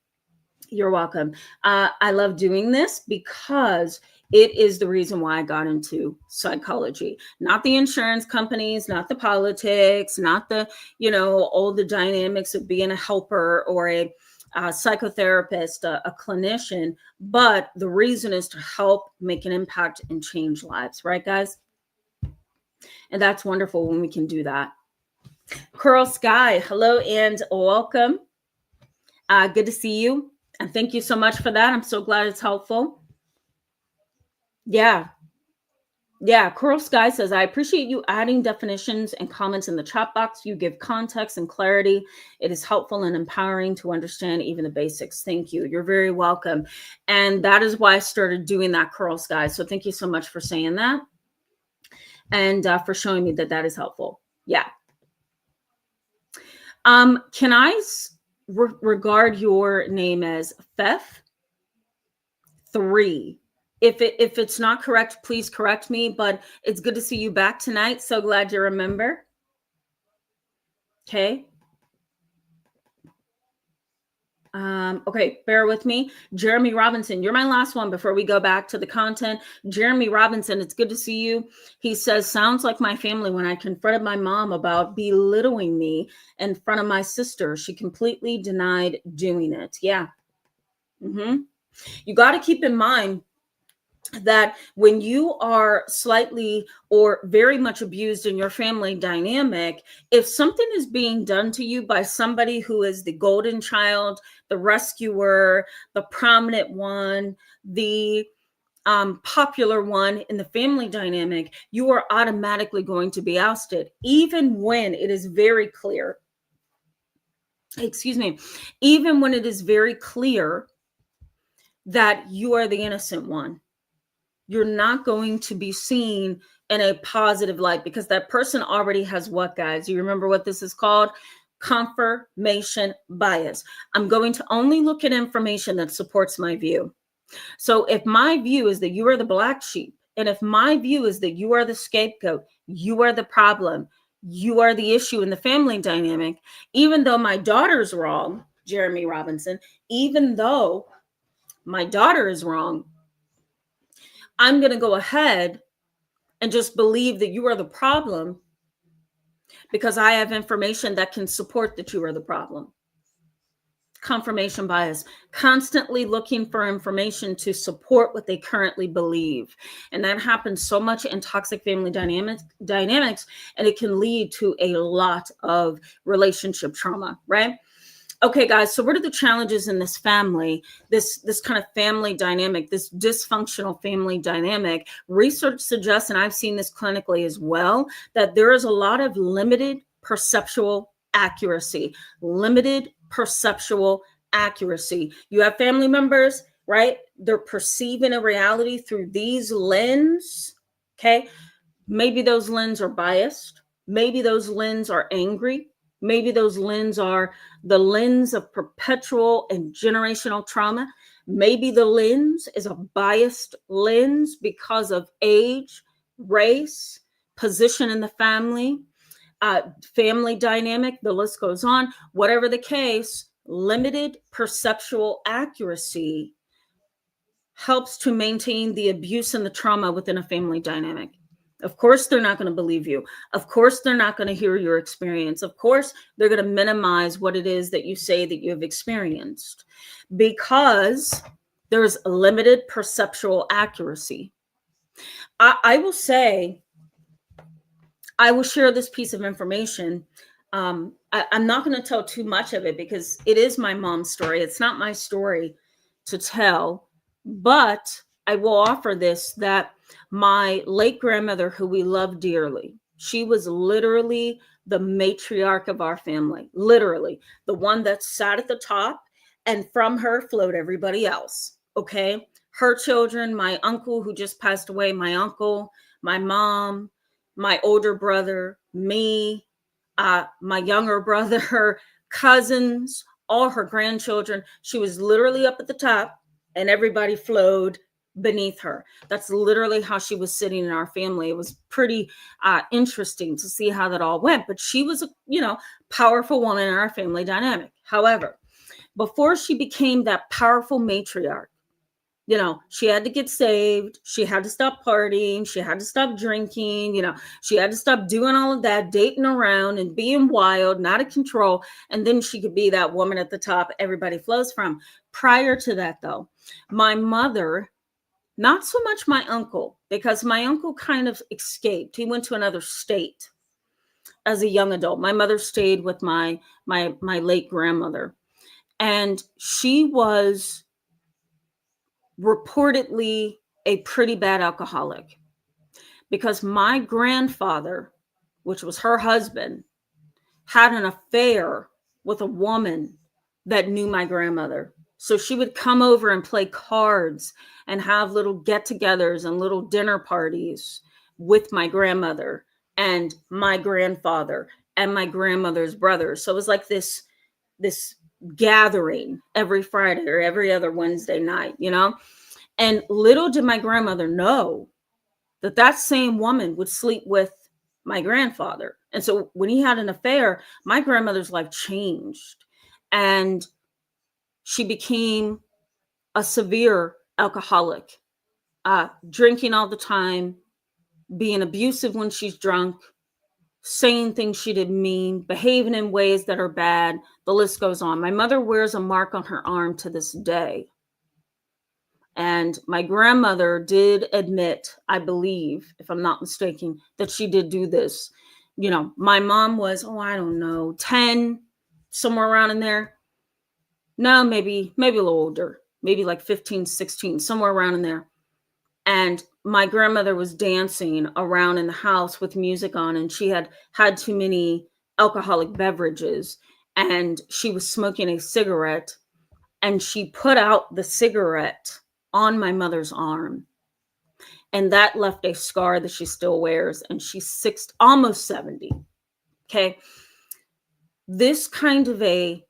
You're welcome. I love doing this because it is the reason why I got into psychology, not the insurance companies, not the politics, not the, all the dynamics of being a helper or a psychotherapist, a clinician, but the reason is to help make an impact and change lives, right, guys? And that's wonderful when we can do that. Coral Sky, hello and welcome. Good to see you. And thank you so much for that. I'm so glad it's helpful. Yeah. Coral Sky says, I appreciate you adding definitions and comments in the chat box. You give context and clarity. It is helpful and empowering to understand even the basics. Thank you. You're very welcome. And that is why I started doing that, Coral Sky. So thank you so much for saying that and for showing me that that is helpful. Yeah. Can I regard your name as Fef3? If it's not correct, please correct me, but it's good to see you back tonight. So glad you remember. Okay. Okay, bear with me. Jeremy Robinson, you're my last one before we go back to the content. Jeremy Robinson, it's good to see you. He says, sounds like my family when I confronted my mom about belittling me in front of my sister. She completely denied doing it. Yeah. You got to keep in mind that when you are slightly or very much abused in your family dynamic, if something is being done to you by somebody who is the golden child, the rescuer, the prominent one, the popular one in the family dynamic, you are automatically going to be ousted, even when it is very clear. Even when it is very clear that you are the innocent one. You're not going to be seen in a positive light because that person already has what, guys? You remember what this is called? Confirmation bias. I'm going to only look at information that supports my view. So if my view is that you are the black sheep, and if my view is that you are the scapegoat, you are the problem, you are the issue in the family dynamic, even though my daughter's wrong, Jeremy Robinson, even though my daughter is wrong, I'm going to go ahead and just believe that you are the problem because I have information that can support that you are the problem. Confirmation bias, constantly looking for information to support what they currently believe. And that happens so much in toxic family dynamics, and it can lead to a lot of relationship trauma, right? Okay, guys, so what are the challenges in this family, this kind of family dynamic, this dysfunctional family dynamic? Research suggests, and I've seen this clinically as well, that there is a lot of limited perceptual accuracy. You have family members, right? They're perceiving a reality through these lenses, okay? Maybe those lenses are biased. Maybe those lenses are angry. Maybe those lenses are the lens of perpetual and generational trauma. Maybe the lens is a biased lens because of age, race, position in the family, family dynamic, the list goes on. Whatever the case, limited perceptual accuracy helps to maintain the abuse and the trauma within a family dynamic. Of course, they're not going to believe you. Of course, they're not going to hear your experience. Of course, they're going to minimize what it is that you say that you have experienced because there's limited perceptual accuracy. I will say, I will share this piece of information. I'm not going to tell too much of it because it is my mom's story. It's not my story. to tell, but I will offer this, that my late grandmother, who we love dearly, she was literally the matriarch of our family, literally the one that sat at the top, and from her flowed everybody else. Okay. Her children, my uncle who just passed away, my uncle, my mom, my older brother, me, my younger brother, her cousins, all her grandchildren. She was literally up at the top, and everybody flowed beneath her. That's literally how she was sitting in our family. It was pretty interesting to see how that all went. But she was a, powerful woman in our family dynamic. However, before she became that powerful matriarch, she had to get saved. She had to stop partying. She had to stop drinking. She had to stop doing all of that, dating around and being wild, not out of control. And then she could be that woman at the top everybody flows from. Prior to that, though, my mother, not so much my uncle, because my uncle kind of escaped. He went to another state as a young adult. My mother stayed with my late grandmother, and she was reportedly a pretty bad alcoholic, because my grandfather, which was her husband, had an affair with a woman that knew my grandmother. So she would come over and play cards and have little get-togethers and little dinner parties with my grandmother and my grandfather and my grandmother's brothers. So it was like this gathering every Friday or every other Wednesday night, And little did my grandmother know that same woman would sleep with my grandfather. And so when he had an affair, my grandmother's life changed, and she became a severe alcoholic, drinking all the time, being abusive when she's drunk, saying things she didn't mean, behaving in ways that are bad. The list goes on. My mother wears a mark on her arm to this day. And my grandmother did admit, I believe, if I'm not mistaken, that she did do this. My mom was, I don't know, 10, somewhere around in there. No, maybe a little older, maybe like 15, 16, somewhere around in there. And my grandmother was dancing around in the house with music on, and she had had too many alcoholic beverages, and she was smoking a cigarette, and she put out the cigarette on my mother's arm, and that left a scar that she still wears, and she's almost 70. Okay. This kind of a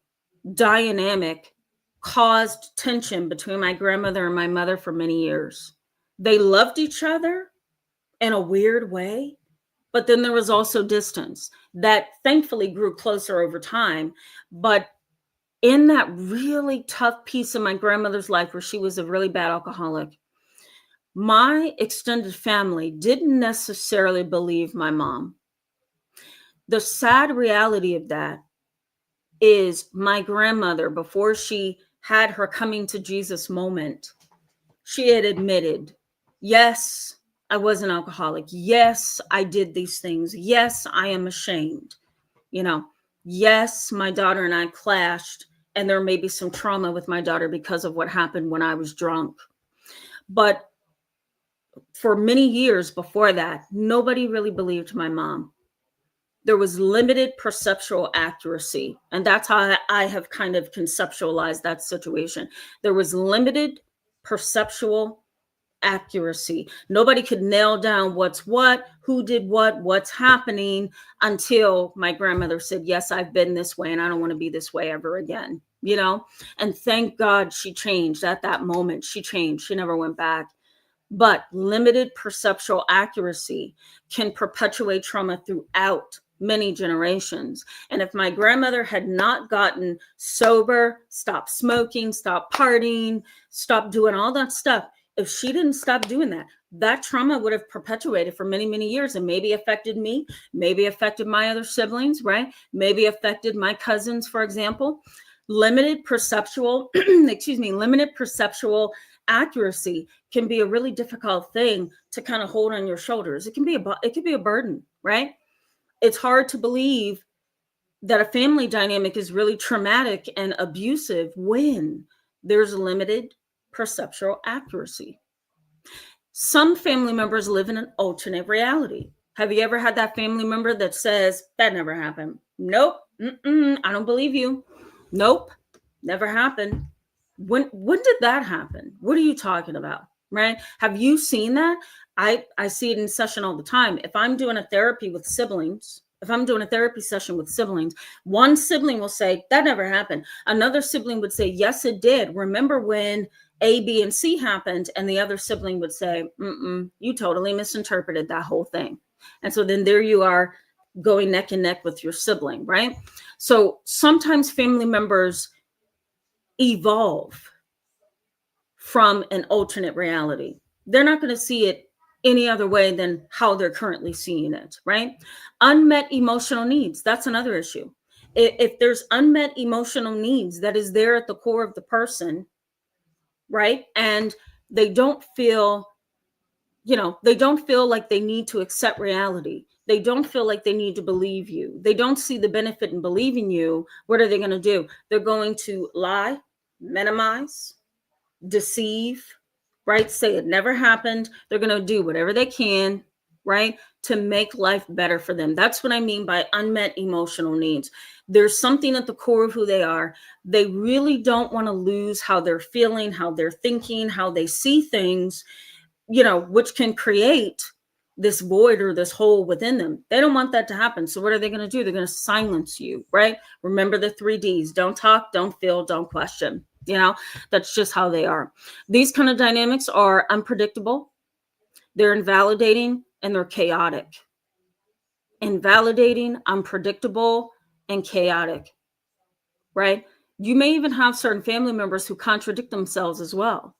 dynamic caused tension between my grandmother and my mother for many years. They loved each other in a weird way, but then there was also distance that thankfully grew closer over time. But in that really tough piece of my grandmother's life where she was a really bad alcoholic, my extended family didn't necessarily believe my mom. The sad reality of that is my grandmother, before she had her coming to Jesus moment, she had admitted, yes, I was an alcoholic. Yes, I did these things. Yes, I am ashamed. Yes, my daughter and I clashed, and there may be some trauma with my daughter because of what happened when I was drunk. But for many years before that, nobody really believed my mom. There was limited perceptual accuracy. And that's how I have kind of conceptualized that situation. There was limited perceptual accuracy. Nobody could nail down what's what, who did what's happening, until my grandmother said, yes, I've been this way and I don't want to be this way ever again, And thank God she changed at that moment. She changed. She never went back. But limited perceptual accuracy can perpetuate trauma throughout many generations. And if my grandmother had not gotten sober, stopped smoking, stopped partying, stopped doing all that stuff, if she didn't stop doing that, that trauma would have perpetuated for many, many years, and maybe affected me, maybe affected my other siblings, right? Maybe affected my cousins, for example. Limited perceptual, limited perceptual accuracy can be a really difficult thing to kind of hold on your shoulders. It can be a burden, right? It's hard to believe that a family dynamic is really traumatic and abusive when there's limited perceptual accuracy. Some family members live in an alternate reality. Have you ever had that family member that says, that never happened? Nope. I don't believe you. Nope. Never happened. When did that happen? What are you talking about? Right? Have you seen that? I see it in session all the time. If I'm doing a therapy with siblings, if I'm doing a therapy session with siblings, one sibling will say, that never happened. Another sibling would say, yes, it did. Remember when A, B, and C happened? And the other sibling would say, you totally misinterpreted that whole thing. And so then there you are going neck and neck with your sibling, right? So sometimes family members evolve from an alternate reality. They're not going to see it any other way than how they're currently seeing it, right? Unmet emotional needs, that's another issue. If there's unmet emotional needs that is there at the core of the person, right? And they don't feel, they don't feel like they need to accept reality. They don't feel like they need to believe you. They don't see the benefit in believing you. What are they going to do? They're going to lie, minimize, deceive, right? Say it never happened. They're going to do whatever they can, right, to make life better for them. That's what I mean by unmet emotional needs. There's something at the core of who they are. They really don't want to lose how they're feeling, how they're thinking, how they see things, which can create this void or this hole within them. They don't want that to happen. So what are they going to do? They're going to silence you, right? Remember the 3 Ds. Don't talk, don't feel, don't question. That's just how they are. These kind of dynamics are unpredictable, they're invalidating, and they're chaotic. Invalidating, unpredictable, and chaotic, right? You may even have certain family members who contradict themselves as well.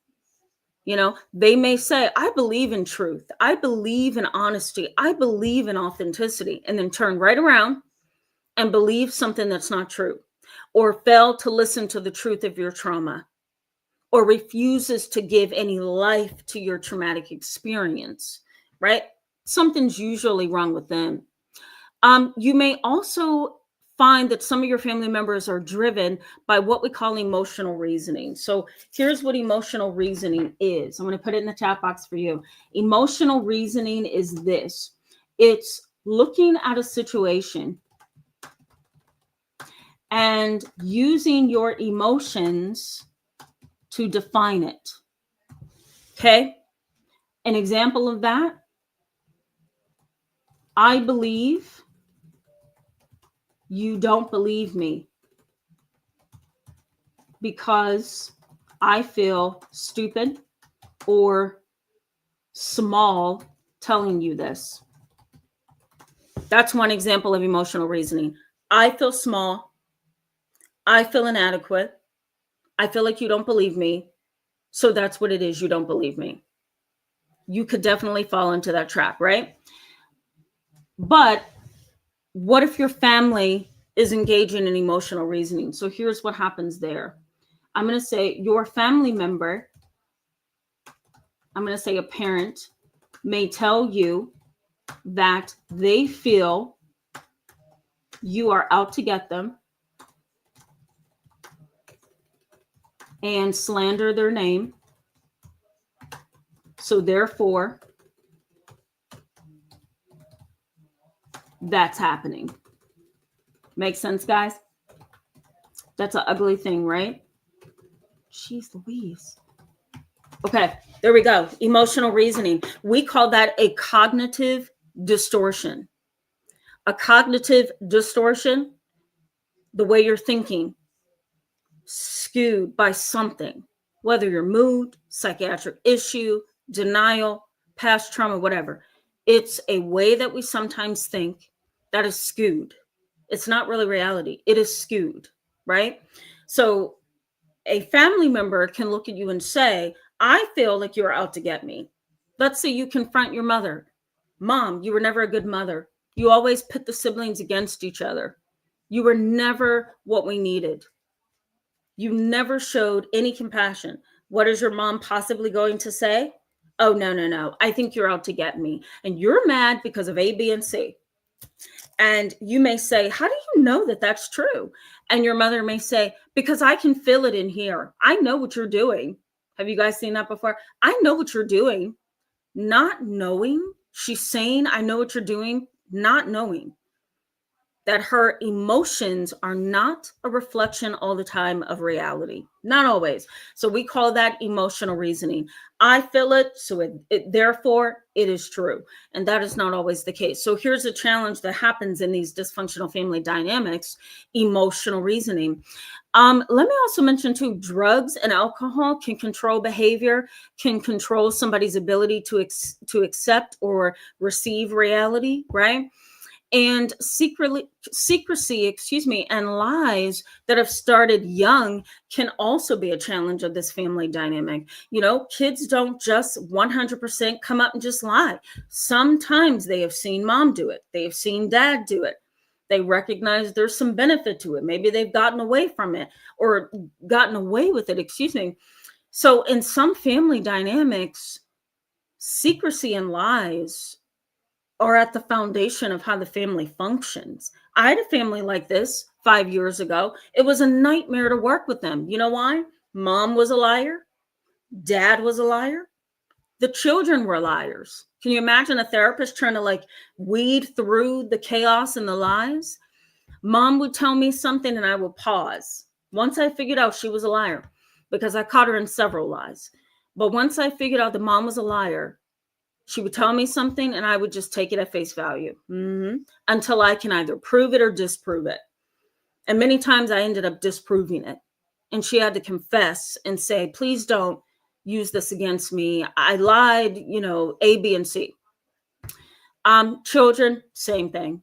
They may say, I believe in truth. I believe in honesty. I believe in authenticity, and then turn right around and believe something that's not true, or fail to listen to the truth of your trauma, or refuses to give any life to your traumatic experience, right? Something's usually wrong with them. You may also find that some of your family members are driven by what we call emotional reasoning. So here's what emotional reasoning is. I'm going to put it in the chat box for you. Emotional reasoning is this. It's looking at a situation and using your emotions to define it. Okay? An example of that, I believe you don't believe me because I feel stupid or small telling you this. That's one example of emotional reasoning. I feel small. I feel inadequate. I feel like you don't believe me. So that's what it is. You don't believe me. You could definitely fall into that trap, right? But what if your family is engaging in emotional reasoning? So here's what happens there. I'm going to say your family member, I'm going to say a parent, may tell you that they feel you are out to get them and slander their name. So therefore, that's happening. Make sense, guys? That's an ugly thing, right? Jeez Louise. Okay, there we go. Emotional reasoning. We call that a cognitive distortion. A cognitive distortion, the way you're thinking, skewed by something, whether your mood, psychiatric issue, denial, past trauma, whatever. It's a way that we sometimes think that is skewed. It's not really reality. It is skewed, right? So a family member can look at you and say, I feel like you're out to get me. Let's say you confront your mother. Mom, you were never a good mother. You always pit the siblings against each other. You were never what we needed. You never showed any compassion. What is your mom possibly going to say? Oh, no. I think you're out to get me. And you're mad because of A, B, and C. And you may say, how do you know that that's true? And your mother may say, because I can feel it in here. I know what you're doing. Have you guys seen that before? I know what you're doing. Not knowing. She's saying, I know what you're doing, not knowing that her emotions are not a reflection all the time of reality. Not always. So we call that emotional reasoning. I feel it, so therefore it is true. And that is not always the case. So here's a challenge that happens in these dysfunctional family dynamics: emotional reasoning. Let me also mention too, drugs and alcohol can control behavior, can control somebody's ability to accept or receive reality, right? And secrecy, and lies that have started young can also be a challenge of this family dynamic. Kids don't just 100% come up and just lie. Sometimes they have seen mom do it, they have seen dad do it, they recognize there's some benefit to it, maybe they've gotten away from it or gotten away with it. So in some family dynamics, secrecy and lies are at the foundation of how the family functions. I had a family like this 5 years ago. It was a nightmare to work with them. You know why? Mom was a liar. Dad was a liar. The children were liars. Can you imagine a therapist trying to weed through the chaos and the lies? Mom would tell me something and I would pause. Once I figured out she was a liar, because I caught her in several lies. But once I figured out that mom was a liar, she would tell me something and I would just take it at face value until I can either prove it or disprove it. And many times I ended up disproving it. And she had to confess and say, please don't use this against me. I lied, A, B, and C. Children, same thing.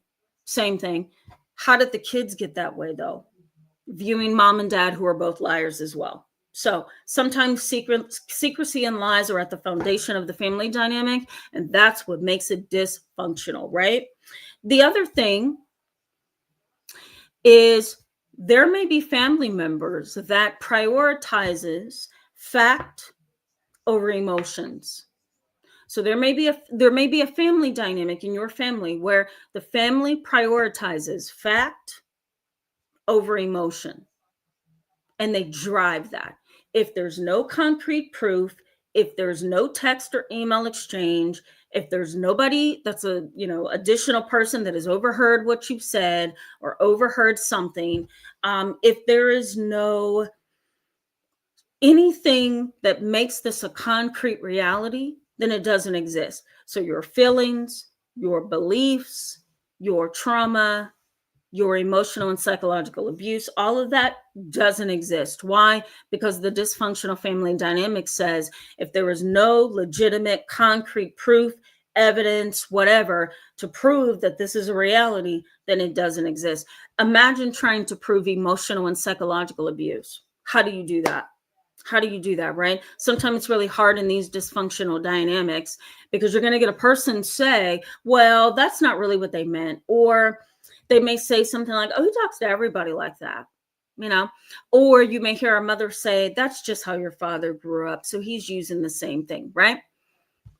How did the kids get that way though? Viewing mom and dad, who are both liars as well. So sometimes secrecy and lies are at the foundation of the family dynamic, and that's what makes it dysfunctional, right? The other thing is there may be family members that prioritizes fact over emotions. So there may be a family dynamic in your family where the family prioritizes fact over emotion, and they drive that. If there's no concrete proof, if there's no text or email exchange, if there's nobody that's additional person that has overheard what you've said or overheard something, if there is no anything that makes this a concrete reality, then it doesn't exist. So your feelings, your beliefs, your trauma, your emotional and psychological abuse, all of that doesn't exist. Why? Because the dysfunctional family dynamic says if there is no legitimate, concrete proof, evidence, whatever, to prove that this is a reality, then it doesn't exist. Imagine trying to prove emotional and psychological abuse. How do you do that? Right? Sometimes it's really hard in these dysfunctional dynamics because you're going to get a person say, well, that's not really what they meant. Or they may say something like, oh, he talks to everybody like that, or you may hear a mother say, that's just how your father grew up, so he's using the same thing, right?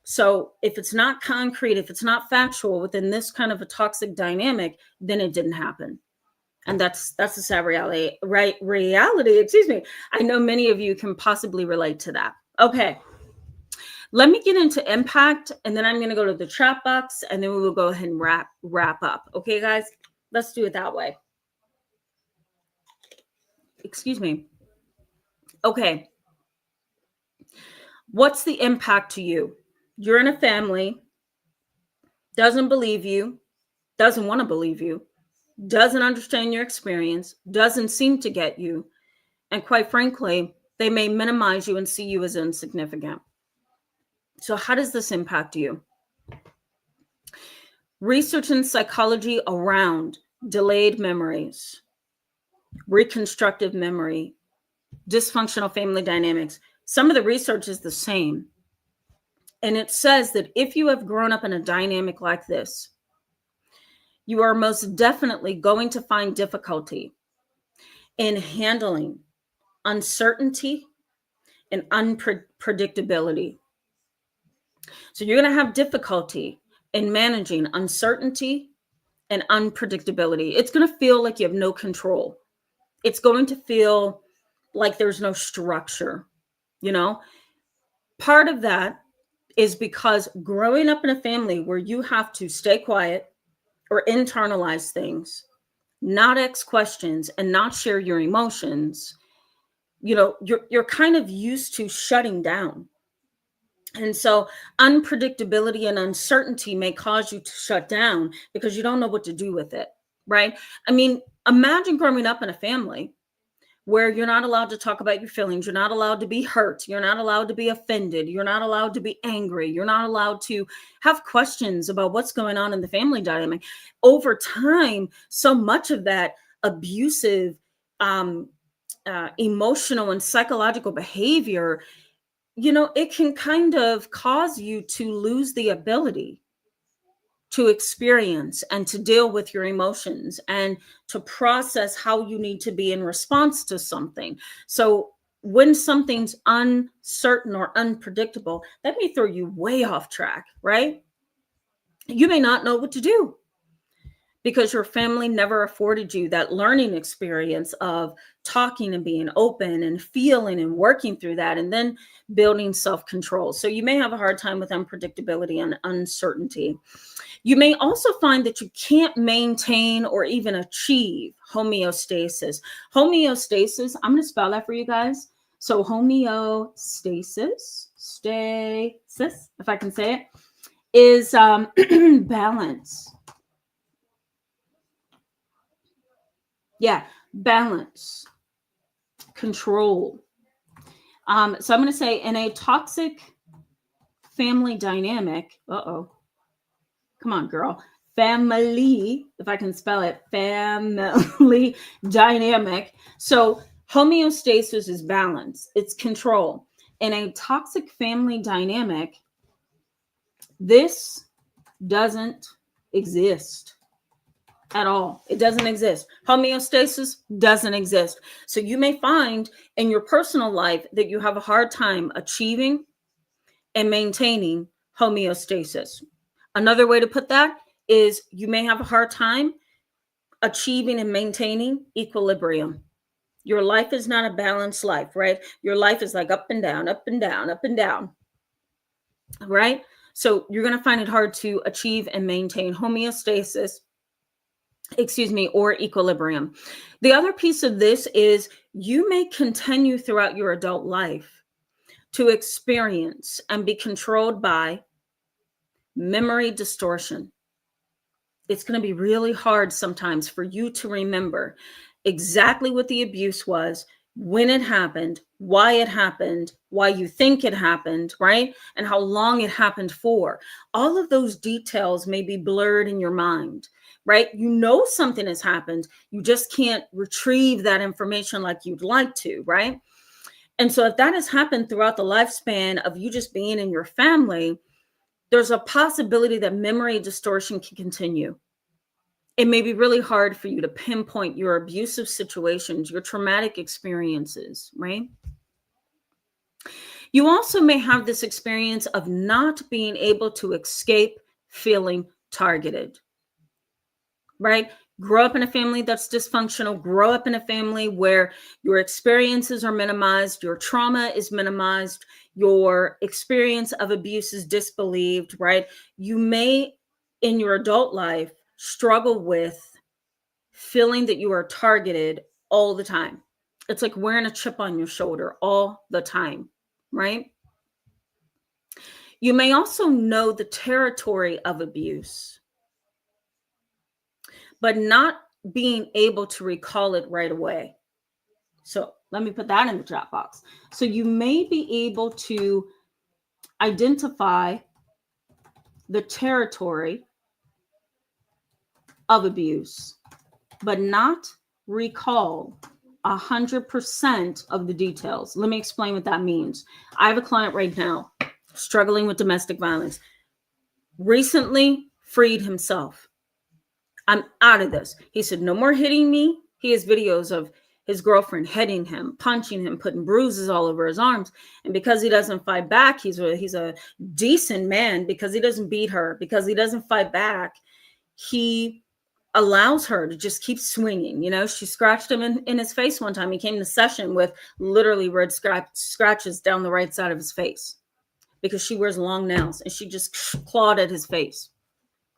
So if it's not concrete, if it's not factual within this kind of a toxic dynamic, then it didn't happen. And that's a sad reality, right? I know many of you can possibly relate to that. Okay. Let me get into impact, and then I'm going to go to the chat box, and then we will go ahead and wrap up. Okay, guys? Let's do it that way. Excuse me. Okay. What's the impact to you? You're in a family, doesn't believe you, doesn't want to believe you, doesn't understand your experience, doesn't seem to get you, and quite frankly, they may minimize you and see you as insignificant. So how does this impact you? Research in psychology around delayed memories, reconstructive memory, dysfunctional family dynamics. Some of the research is the same. And it says that if you have grown up in a dynamic like this, you are most definitely going to find difficulty in handling uncertainty and unpredictability. So you're going to have difficulty in managing uncertainty and unpredictability. It's going to feel like you have no control. It's going to feel like there's no structure. Part of that is because growing up in a family where you have to stay quiet or internalize things, not ask questions and not share your emotions, you're kind of used to shutting down. And so unpredictability and uncertainty may cause you to shut down because you don't know what to do with it, right? I mean, imagine growing up in a family where you're not allowed to talk about your feelings. You're not allowed to be hurt. You're not allowed to be offended. You're not allowed to be angry. You're not allowed to have questions about what's going on in the family dynamic. Over time, so much of that abusive, emotional and psychological behavior, it can kind of cause you to lose the ability to experience and to deal with your emotions and to process how you need to be in response to something. So when something's uncertain or unpredictable, that may throw you way off track, right? You may not know what to do because your family never afforded you that learning experience of talking and being open and feeling and working through that and then building self-control. So you may have a hard time with unpredictability and uncertainty. You may also find that you can't maintain or even achieve homeostasis. Homeostasis, I'm going to spell that for you guys. So homeostasis, if I can say it, is balance. Yeah, balance, control. So I'm going to say in a toxic family dynamic, come on, girl. Family, if I can spell it, family dynamic. So homeostasis is balance, it's control. In a toxic family dynamic, this doesn't exist at all. It doesn't exist. Homeostasis doesn't exist. So you may find in your personal life that you have a hard time achieving and maintaining homeostasis. Another way to put that is you may have a hard time achieving and maintaining equilibrium. Your life is not a balanced life, right? Your life is like up and down, up and down, up and down, right? So you're going to find it hard to achieve and maintain homeostasis, or equilibrium. The other piece of this is you may continue throughout your adult life to experience and be controlled by memory distortion. It's going to be really hard sometimes for you to remember exactly what the abuse was, when it happened, why you think it happened, right? And how long it happened for. All of those details may be blurred in your mind, right? You know something has happened. You just can't retrieve that information like you'd like to, right? And so if that has happened throughout the lifespan of you just being in your family, there's a possibility that memory distortion can continue. It may be really hard for you to pinpoint your abusive situations, your traumatic experiences, right? You also may have this experience of not being able to escape feeling targeted, right? Grow up in a family that's dysfunctional, grow up in a family where your experiences are minimized, your trauma is minimized, your experience of abuse is disbelieved, right? You may, in your adult life, struggle with feeling that you are targeted all the time. It's like wearing a chip on your shoulder all the time, right? You may also know the territory of abuse, but not being able to recall it right away. So let me put that in the chat box. So you may be able to identify the territory of abuse, but not recall 100% of the details. Let me explain what that means. I have a client right now struggling with domestic violence. Recently freed himself. I'm out of this. He said, no more hitting me. He has videos of his girlfriend hitting him, punching him, putting bruises all over his arms. And because he doesn't fight back, he's a decent man. Because he doesn't beat her, because he doesn't fight back, he allows her to just keep swinging. She scratched him in his face one time. He came to session with literally red scratches down the right side of his face. because she wears long nails, and she just clawed at his face.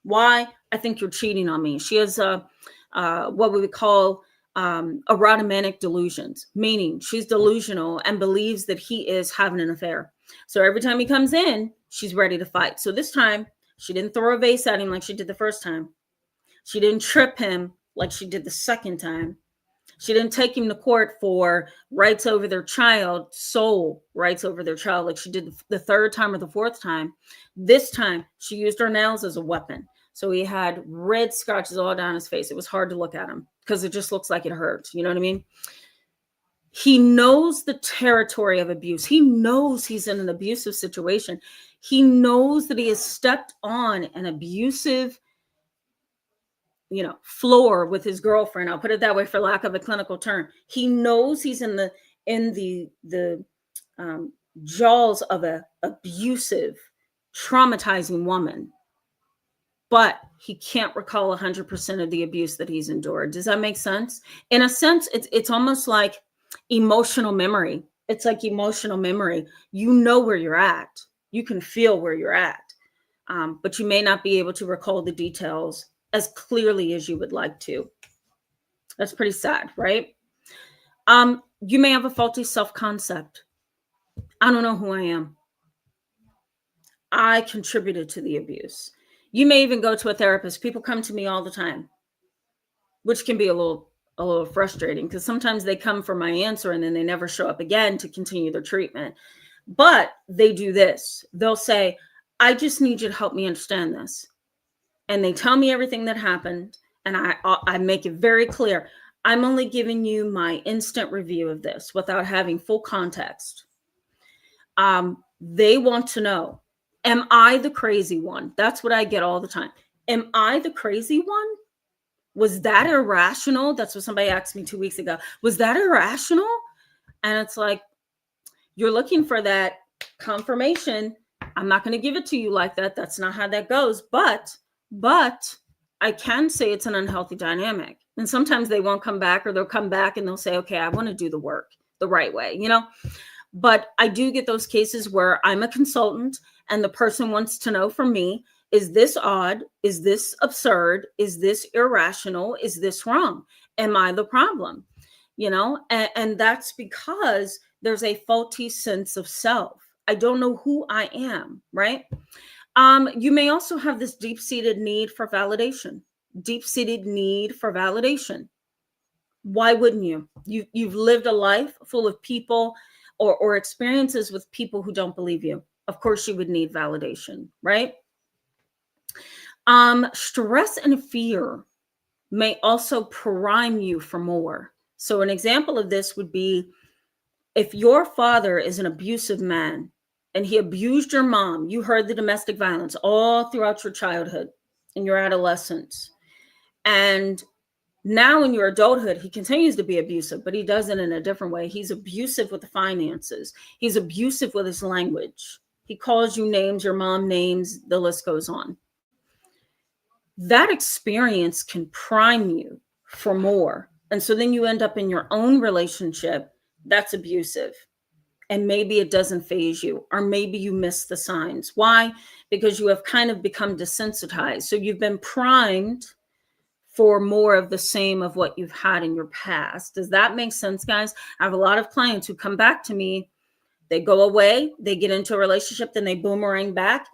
Why? I think you're cheating on me. She has what we would call erotomanic delusions, meaning she's delusional and believes that he is having an affair. So every time he comes in, she's ready to fight. So this time, she didn't throw a vase at him like she did the first time. She didn't trip him like she did the second time. She didn't take him to court for rights over their child, sole rights over their child, like she did the third time or the fourth time. This time, she used her nails as a weapon. So he had red scratches all down his face. It was hard to look at him because it just looks like it hurts. You know what I mean? He knows the territory of abuse. He knows he's in an abusive situation. He knows that he has stepped on an abusive, floor with his girlfriend. I'll put it that way for lack of a clinical term. He knows he's in the jaws of a abusive, traumatizing woman, but he can't recall 100% of the abuse that he's endured. Does that make sense? In a sense, it's almost like emotional memory. It's like emotional memory. You know where you're at. You can feel where you're at, but you may not be able to recall the details as clearly as you would like to. That's pretty sad, right? You may have a faulty self-concept. I don't know who I am. I contributed to the abuse. You may even go to a therapist. People come to me all the time, which can be a little frustrating because sometimes they come for my answer and then they never show up again to continue their treatment. But they do this. They'll say, I just need you to help me understand this. And they tell me everything that happened. And I make it very clear. I'm only giving you my instant review of this without having full context. They want to know, am I the crazy one? That's what I get all the time. Am I the crazy one? Was that irrational? That's what somebody asked me 2 weeks ago. Was that irrational? And it's like, you're looking for that confirmation. I'm not going to give it to you like that. That's not how that goes. But I can say it's an unhealthy dynamic. And sometimes they won't come back, or they'll come back and they'll say, okay, I want to do the work the right way, But I do get those cases where I'm a consultant and the person wants to know from me, is this odd? Is this absurd? Is this irrational? Is this wrong? Am I the problem? And that's because there's a faulty sense of self. I don't know who I am, right? You may also have this deep-seated need for validation. Deep-seated need for validation. Why wouldn't you? You've lived a life full of people or experiences with people who don't believe you. Of course, you would need validation, right? Stress and fear may also prime you for more. So an example of this would be if your father is an abusive man and he abused your mom, you heard the domestic violence all throughout your childhood and your adolescence. And now in your adulthood, he continues to be abusive, but he does it in a different way. He's abusive with the finances. He's abusive with his language. He calls you names, your mom names, the list goes on. That experience can prime you for more. And so then you end up in your own relationship that's abusive. And maybe it doesn't faze you, or maybe you miss the signs. Why? Because you have kind of become desensitized. So you've been primed for more of the same of what you've had in your past. Does that make sense, guys? I have a lot of clients who come back to me. They go away, they get into a relationship, then they boomerang back.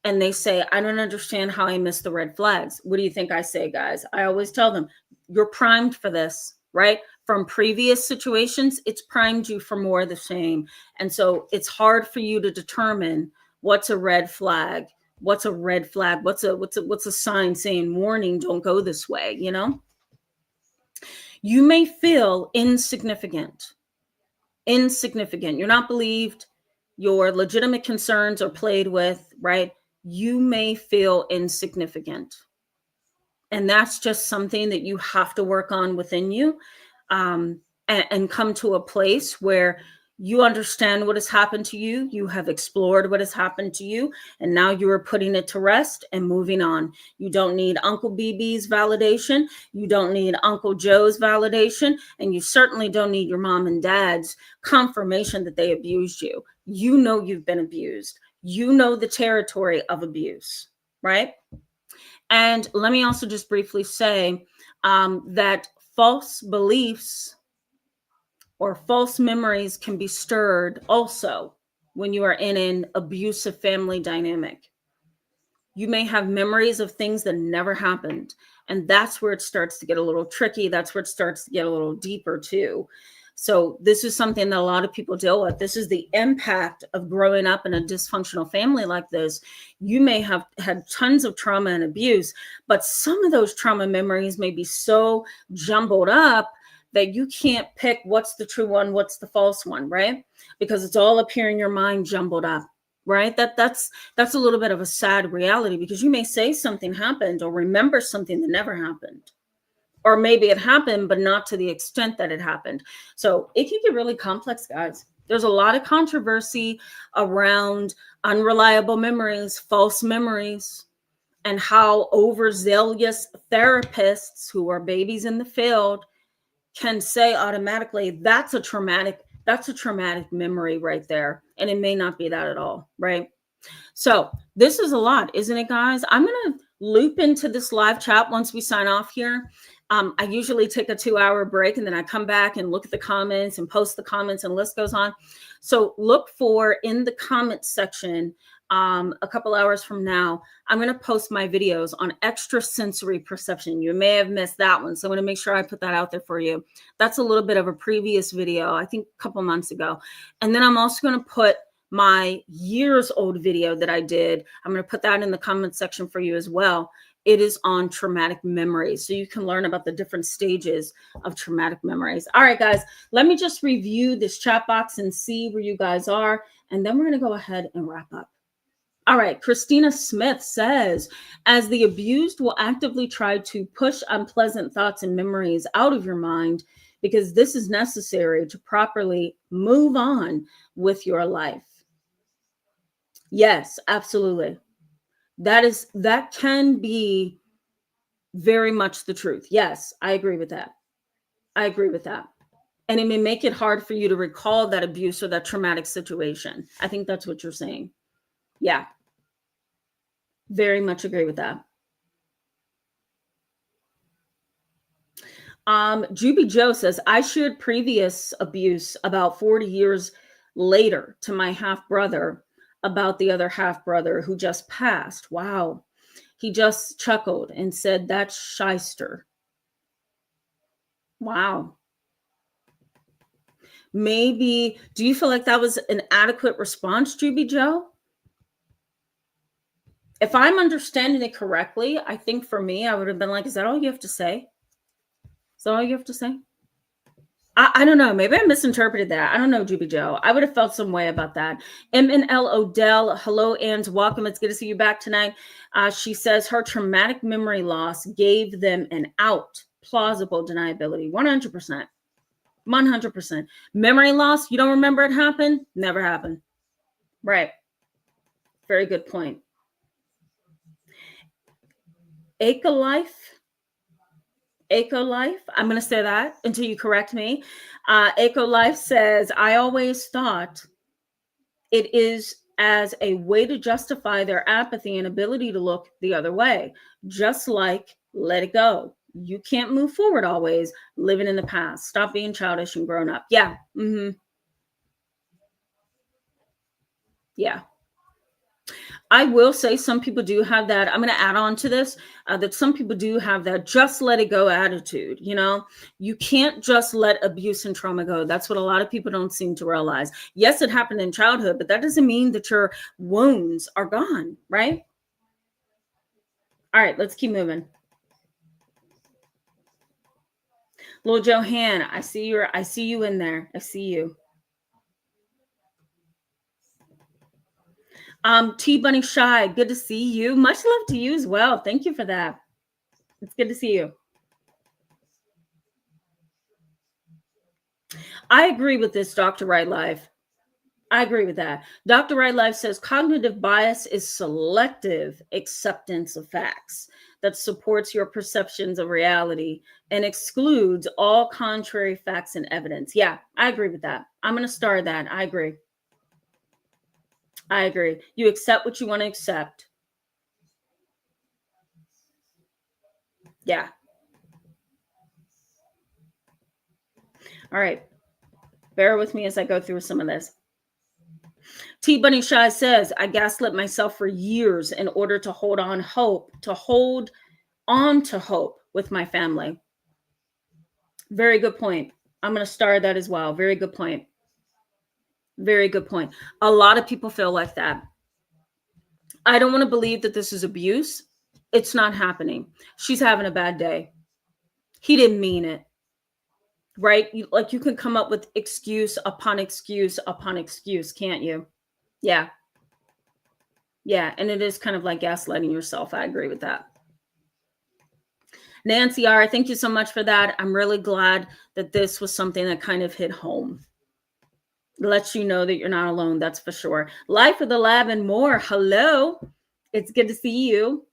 And they say, I don't understand how I missed the red flags. What do you think I say, guys? I always tell them, you're primed for this, right? From previous situations, it's primed you for more of the same. And so it's hard for you to determine what's a red flag. What's a red flag? What's a sign saying, warning, don't go this way, You may feel insignificant. You're not believed. Your legitimate concerns are played with, right? You may feel insignificant. And that's just something that you have to work on within you, and come to a place where you understand what has happened to you. You have explored what has happened to you. And now you are putting it to rest and moving on. You don't need Uncle BB's validation. You don't need Uncle Joe's validation. And you certainly don't need your mom and dad's confirmation that they abused you. You know you've been abused. you know the territory of abuse, right? And let me also just briefly say that false beliefs or false memories can be stirred also when you are in an abusive family dynamic. You may have memories of things that never happened. And that's where it starts to get a little tricky. That's where it starts to get a little deeper too. So this is something that a lot of people deal with. This is the impact of growing up in a dysfunctional family like this. You may have had tons of trauma and abuse, but some of those trauma memories may be so jumbled up that you can't pick what's the true one, what's the false one, right? Because it's all up here in your mind jumbled up, right? That's a little bit of a sad reality, because you may say something happened or remember something that never happened. Or maybe it happened, but not to the extent that it happened. So it can get really complex, guys. There's a lot of controversy around unreliable memories, false memories, and how overzealous therapists who are babies in the field can say automatically that's a traumatic memory right there. And it may not be that at all, right? So this is a lot, isn't it, guys? I'm going to loop into this live chat once we sign off here. I usually take a 2-hour break, and then I come back and look at the comments and post the comments, and the list goes on. So look for in the comments section a couple hours from now, I'm going to post my videos on extrasensory perception. You may have missed that one, so I'm going to make sure I put that out there for you. That's a little bit of a previous video, I think a couple months ago. And then I'm also going to put my years old video that I did. I'm going to put that in the comment section for you as well. It is on traumatic memories, so you can learn about the different stages of traumatic memories. All right, guys, let me just review this chat box and see where you guys are, and then we're going to go ahead and wrap up. All right, Christina Smith says, as the abused will actively try to push unpleasant thoughts and memories out of your mind, because this is necessary to properly move on with your life. Yes, absolutely. That can be very much the truth. Yes, I agree with that. I agree with that. And it may make it hard for you to recall that abuse or that traumatic situation. I think that's what you're saying. Yeah. Very much agree with that. Juby Joe says, I shared previous abuse about 40 years later to my half brother about the other half brother who just passed. Wow. He just chuckled and said, that's shyster. Wow. Maybe, do you feel like that was an adequate response, Juby Joe? If I'm understanding it correctly, I think for me, I would have been like, is that all you have to say? Is that all you have to say? I don't know. Maybe I misinterpreted that. I don't know, Juby Joe. I would have felt some way about that. MNL Odell, hello, Anns. Welcome. It's good to see you back tonight. She says her traumatic memory loss gave them an out. Plausible deniability. 100%. 100%. Memory loss, you don't remember it happened? Never happened. Right. Very good point. Eco Life, I'm going to say that until you correct me. Eco Life says, I always thought it is as a way to justify their apathy and ability to look the other way, just like let it go. You can't move forward always living in the past. Stop being childish and grown up. Yeah. Mm-hmm. Yeah. I will say some people do have that. I'm going to add on to this, that some people do have that just let it go attitude. You know, you can't just let abuse and trauma go. That's what a lot of people don't seem to realize. Yes, it happened in childhood, but that doesn't mean that your wounds are gone, right? All right, let's keep moving. Little Johanne, I see you in there. I see you. T Bunny Shy, good to see you. Much love to you as well. Thank you for that. It's good to see you. I agree with this, Dr. Right Life. I agree with that. Dr. Right Life says cognitive bias is selective acceptance of facts that supports your perceptions of reality and excludes all contrary facts and evidence. Yeah, I agree with that. I'm going to star that. I agree. I agree. You accept what you want to accept. Yeah. All right. Bear with me as I go through some of this. T Bunny Shy says, I gaslit myself for years in order to hold on to hope with my family. Very good point. I'm going to star that as well. Very good point. Very good point. A lot of people feel like that. I don't want to believe that this is abuse. It's not happening. She's having a bad day. He didn't mean it. Right? You can come up with excuse upon excuse upon excuse, can't you? Yeah. Yeah. And it is kind of like gaslighting yourself. I agree with that. Nancy R., thank you so much for that. I'm really glad that this was something that kind of hit home. Lets you know that you're not alone. That's for sure. Life of the Lab and More. Hello. It's good to see you.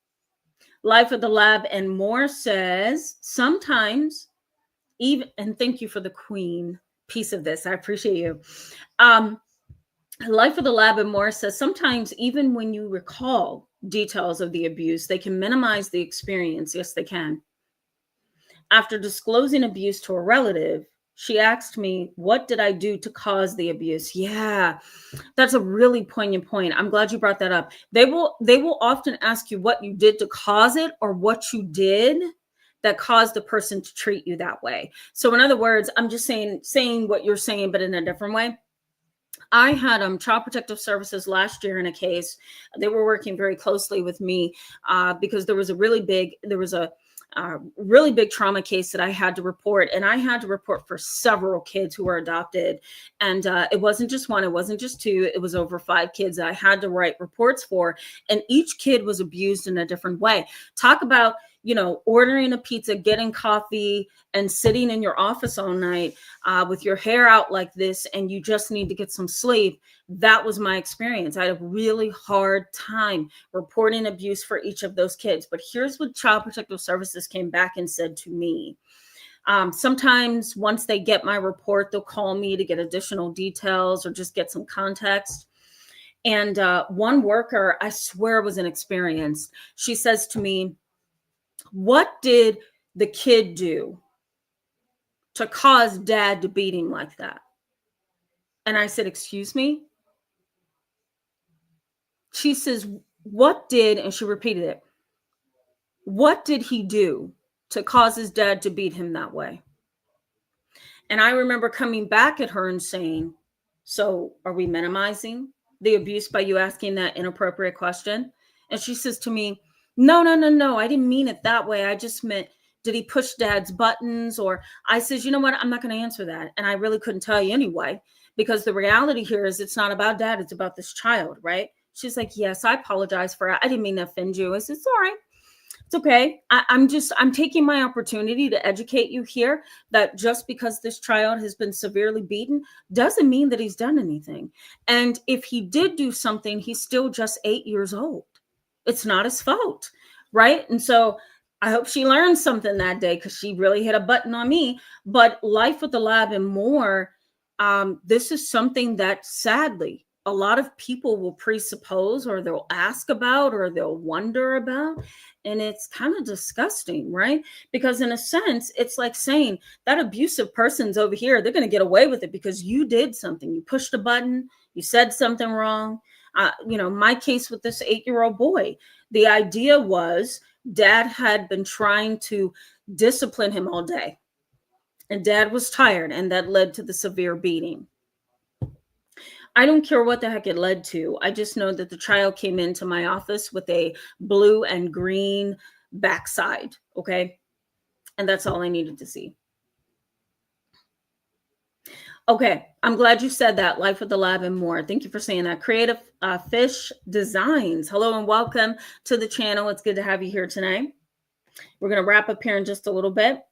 Life of the Lab and More says sometimes even, and thank you for the queen piece of this. I appreciate you. Life of the Lab and More says sometimes even when you recall details of the abuse, they can minimize the experience. Yes, they can. After disclosing abuse to a relative, she asked me, what did I do to cause the abuse? Yeah, that's a really poignant point. I'm glad you brought that up. They will often ask you what you did to cause it or what you did that caused the person to treat you that way. So in other words, I'm just saying what you're saying, but in a different way. I had Child Protective Services last year in a case. They were working very closely with me because there was a really big trauma case that I had to report, and I had to report for several kids who were adopted. And it wasn't just one, it wasn't just two, it was over 5 kids that I had to write reports for, and each kid was abused in a different way. Talk about, ordering a pizza, getting coffee, and sitting in your office all night with your hair out like this, and you just need to get some sleep. That was my experience. I had a really hard time reporting abuse for each of those kids. But here's what Child Protective Services came back and said to me. Sometimes once they get my report, they'll call me to get additional details or just get some context. And one worker, I swear was inexperienced. She says to me, what did the kid do to cause dad to beat him like that? And I said, excuse me? She says, and she repeated it, what did he do to cause his dad to beat him that way? And I remember coming back at her and saying, so are we minimizing the abuse by you asking that inappropriate question? And she says to me, no, I didn't mean it that way. I just meant, did he push dad's buttons? Or I says, you know what? I'm not going to answer that. And I really couldn't tell you anyway, because the reality here is it's not about dad. It's about this child, right? She's like, yes, I apologize for it. I didn't mean to offend you. I said, it's all right. It's okay. I'm taking my opportunity to educate you here that just because this child has been severely beaten doesn't mean that he's done anything. And if he did do something, he's still just 8 years old. It's not his fault, right? And so I hope she learned something that day, because she really hit a button on me. But Life with the Lab and More, this is something that sadly a lot of people will presuppose, or they'll ask about, or they'll wonder about. And it's kind of disgusting, right? Because in a sense, it's like saying that abusive person's over here, they're going to get away with it because you did something. You pushed a button, you said something wrong. My case with this 8-year-old boy, the idea was dad had been trying to discipline him all day, and dad was tired, and that led to the severe beating. I don't care what the heck it led to. I just know that the child came into my office with a blue and green backside. Okay. And that's all I needed to see. Okay. I'm glad you said that. Life with the Lab and More. Thank you for saying that. Creative Fish Designs. Hello and welcome to the channel. It's good to have you here tonight. We're going to wrap up here in just a little bit.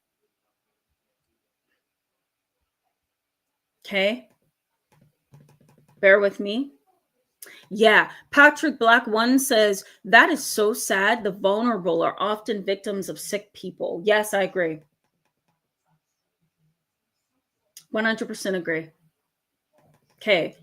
Okay. Bear with me. Yeah. Patrick Black 1 says, that is so sad. The vulnerable are often victims of sick people. Yes, I agree. 100% agree. Okay.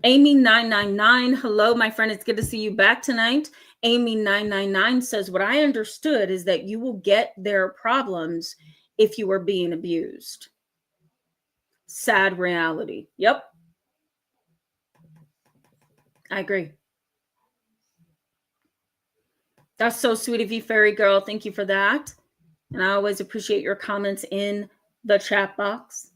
Amy999, hello, my friend. It's good to see you back tonight. Amy999 says, what I understood is that you will get their problems if you are being abused. Sad reality. Yep. I agree. That's so sweet of you, fairy girl. Thank you for that. And I always appreciate your comments in the chat box.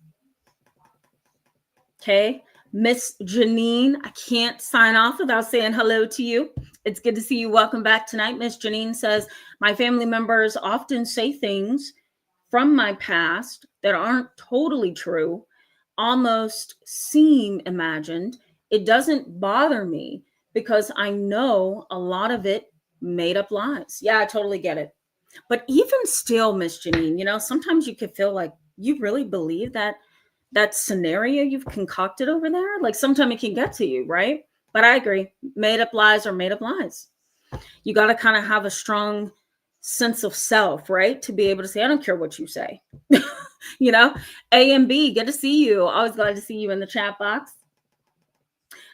Okay. Miss Janine, I can't sign off without saying hello to you. It's good to see you. Welcome back tonight. Miss Janine says, my family members often say things from my past that aren't totally true, almost seem imagined. It doesn't bother me because I know a lot of it made up lies. Yeah, I totally get it. But even still, Miss Janine, sometimes you could feel like you really believe that scenario you've concocted over there. Like sometimes it can get to you, right? But I agree. Made up lies are made up lies. You got to kind of have a strong sense of self, right? To be able to say, I don't care what you say. A and B, good to see you. Always glad to see you in the chat box.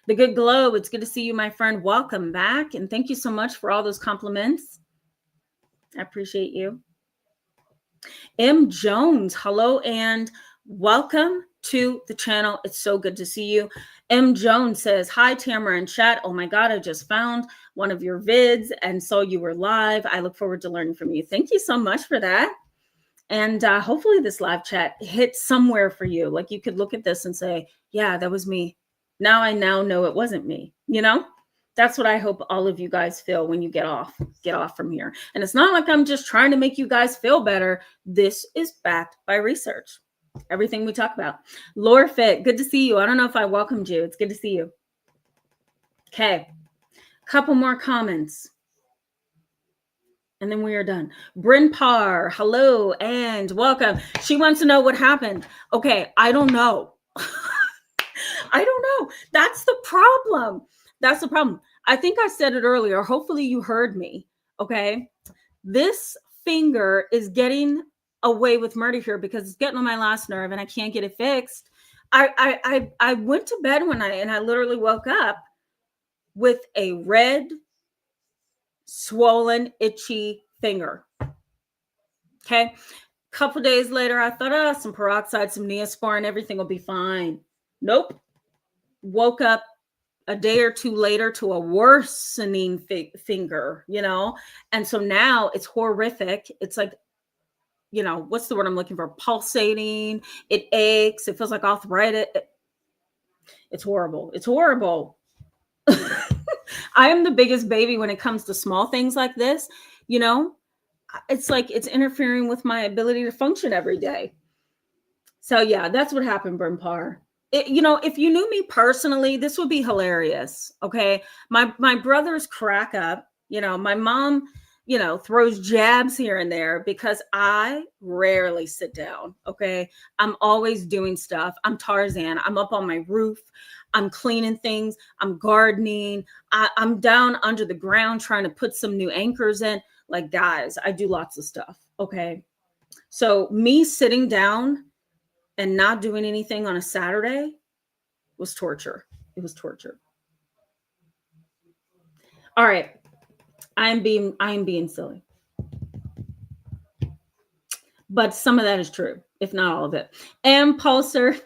The Good Glow, it's good to see you, my friend. Welcome back. And thank you so much for all those compliments. I appreciate you. M. Jones, hello and welcome to the channel. It's so good to see you. M. Jones says, hi, Tamara and chat. Oh my God, I just found one of your vids and saw you were live. I look forward to learning from you. Thank you so much for that. And hopefully this live chat hits somewhere for you. Like you could look at this and say, yeah, that was me. Now I know it wasn't me. That's what I hope all of you guys feel when you get off from here. And it's not like I'm just trying to make you guys feel better. This is backed by research. Everything we talk about. Lore Fit, good to see you. I don't know if I welcomed you. It's good to see you. Okay. Couple more comments. And then we are done. Bryn Parr, hello and welcome. She wants to know what happened. Okay, I don't know. I don't know. That's the problem. That's the problem. I think I said it earlier. Hopefully you heard me. Okay. This finger is getting away with murder here because it's getting on my last nerve and I can't get it fixed. I went to bed one night and I literally woke up with a red, swollen, itchy finger. Okay. Couple days later, I thought, some peroxide, some Neosporin, everything will be fine. Nope. Woke up a day or two later to a worsening finger, and so now it's horrific. It's like, what's the word I'm looking for? Pulsating. It aches. It feels like arthritis. It's horrible. It's horrible. I am the biggest baby when it comes to small things like this. It's like it's interfering with my ability to function every day. So yeah, that's what happened, Bryn Parr. If you knew me personally, this would be hilarious. Okay. My brothers crack up, my mom, throws jabs here and there because I rarely sit down. Okay. I'm always doing stuff. I'm Tarzan. I'm up on my roof. I'm cleaning things. I'm gardening. I'm down under the ground trying to put some new anchors in. Like, guys, I do lots of stuff. Okay. So me sitting down and not doing anything on a Saturday was torture. It was torture. All right. I am being silly. But some of that is true, if not all of it. And Pulsar,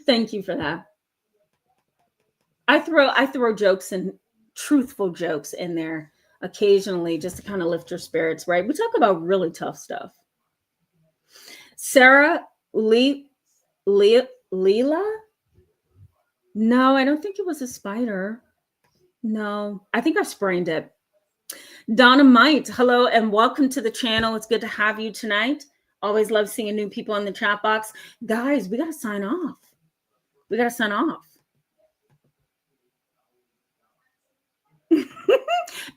thank you for that. I throw jokes and truthful jokes in there occasionally just to kind of lift your spirits, right? We talk about really tough stuff. Sarah Leela? No, I don't think it was a spider. No, I think I sprained it. Donna Might, hello and welcome to the channel. It's good to have you tonight. Always love seeing new people in the chat box. Guys, we got to sign off.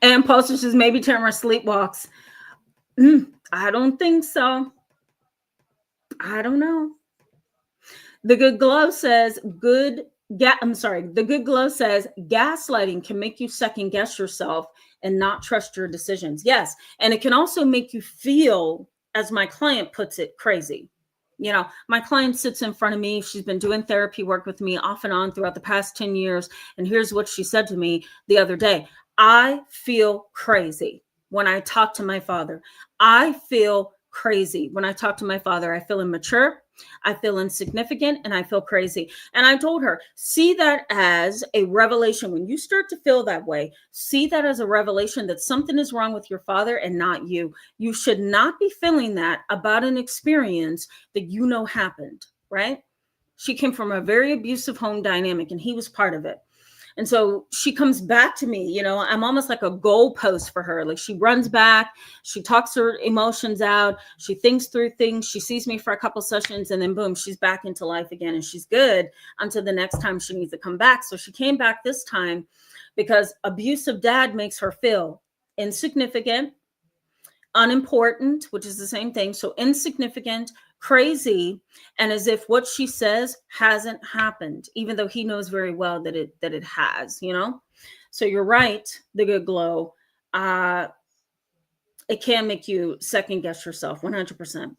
And Poster says maybe Tamara sleepwalks. I don't think so. I don't know. The Good Glow says the Good Glow says gaslighting can make you second guess yourself and not trust your decisions. Yes. And it can also make you feel, as my client puts it, crazy. My client sits in front of me. She's been doing therapy work with me off and on throughout the past 10 years. And here's what she said to me the other day. I feel crazy when I talk to my father. I feel crazy when I talk to my father. I feel immature. I feel insignificant, and I feel crazy. And I told her, see that as a revelation. When you start to feel that way, see that as a revelation that something is wrong with your father and not you. You should not be feeling that about an experience that happened, right? She came from a very abusive home dynamic, and he was part of it. And so she comes back to me, I'm almost like a goalpost for her. Like, she runs back, she talks her emotions out, she thinks through things, she sees me for a couple sessions, and then boom, she's back into life again, and she's good until the next time she needs to come back. So she came back this time because abusive dad makes her feel insignificant, unimportant, which is the same thing. So insignificant, crazy, and as if what she says hasn't happened, even though he knows very well that it has, So you're right, the good glow. It can make you second guess yourself 100%.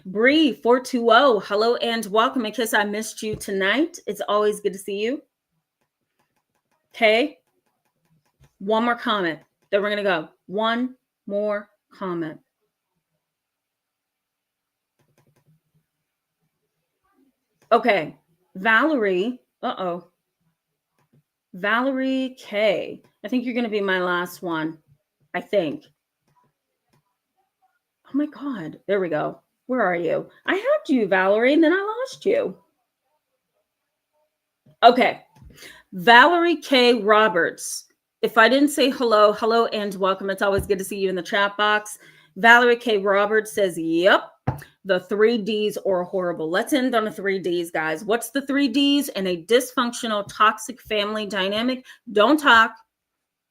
Bree 420, hello and welcome. In case I missed you tonight, it's always good to see you. Okay. One more comment. Then we're going to go. One more comment. Okay. Valerie. Valerie K. I think you're going to be my last one. I think. Oh my God. There we go. Where are you? I had you, Valerie, and then I lost you. Okay. Valerie K. Roberts. If I didn't say hello and welcome. It's always good to see you in the chat box. Valerie K. Roberts says, yep, the 3 Ds are horrible. Let's end on the 3 Ds, guys. What's the 3 Ds in a dysfunctional, toxic family dynamic? Don't talk,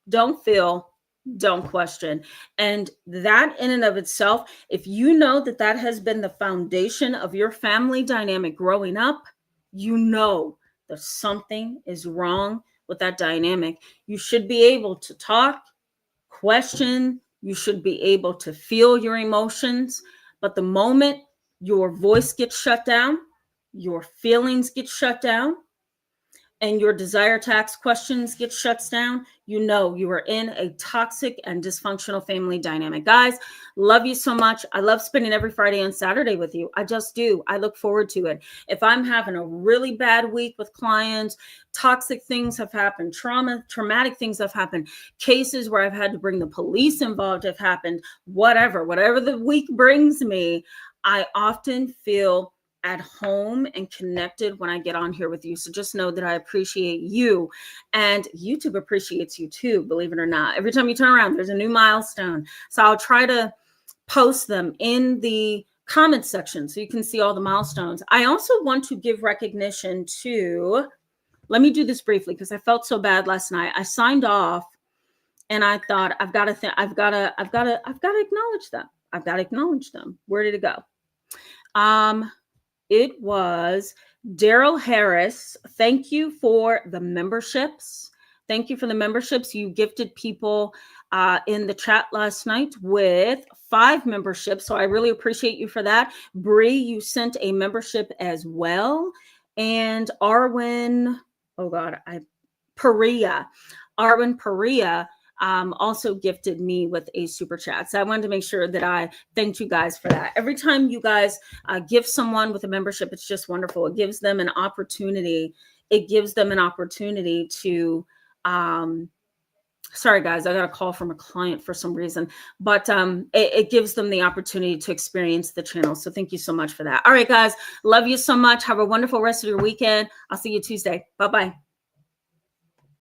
don't feel, don't question. And that in and of itself, if you know that that has been the foundation of your family dynamic growing up, you know that something is wrong with that dynamic. You should be able to talk, question, you should be able to feel your emotions. But the moment your voice gets shut down, your feelings get shut down, and your desire to ask questions get shut down, you are in a toxic and dysfunctional family dynamic. Guys, love you so much. I love spending every Friday and Saturday with you. I just do. I look forward to it. If I'm having a really bad week with clients, toxic things have happened, traumatic things have happened, cases where I've had to bring the police involved have happened, whatever the week brings me, I often feel at home and connected when I get on here with you. So just know that I appreciate you, and YouTube appreciates you too, believe it or not. Every time you turn around, there's a new milestone. So I'll try to post them in the comment section so you can see all the milestones. I also want to give recognition to, let me do this briefly because I felt so bad last night. I signed off and I thought I've got to acknowledge them. I've got to acknowledge them. Where did it go? It was Daryl Harris. Thank you for the memberships. Thank you for the memberships. You gifted people in the chat last night with 5 memberships. So I really appreciate you for that. Bree, you sent a membership as well. And Arwin, Arwin Perea also gifted me with a super chat. So I wanted to make sure that I thanked you guys for that. Every time you guys give someone with a membership, it's just wonderful. It gives them an opportunity. To, sorry guys, I got a call from a client for some reason, but it gives them the opportunity to experience the channel. So thank you so much for that. All right, guys, love you so much. Have a wonderful rest of your weekend. I'll see you Tuesday. Bye-bye.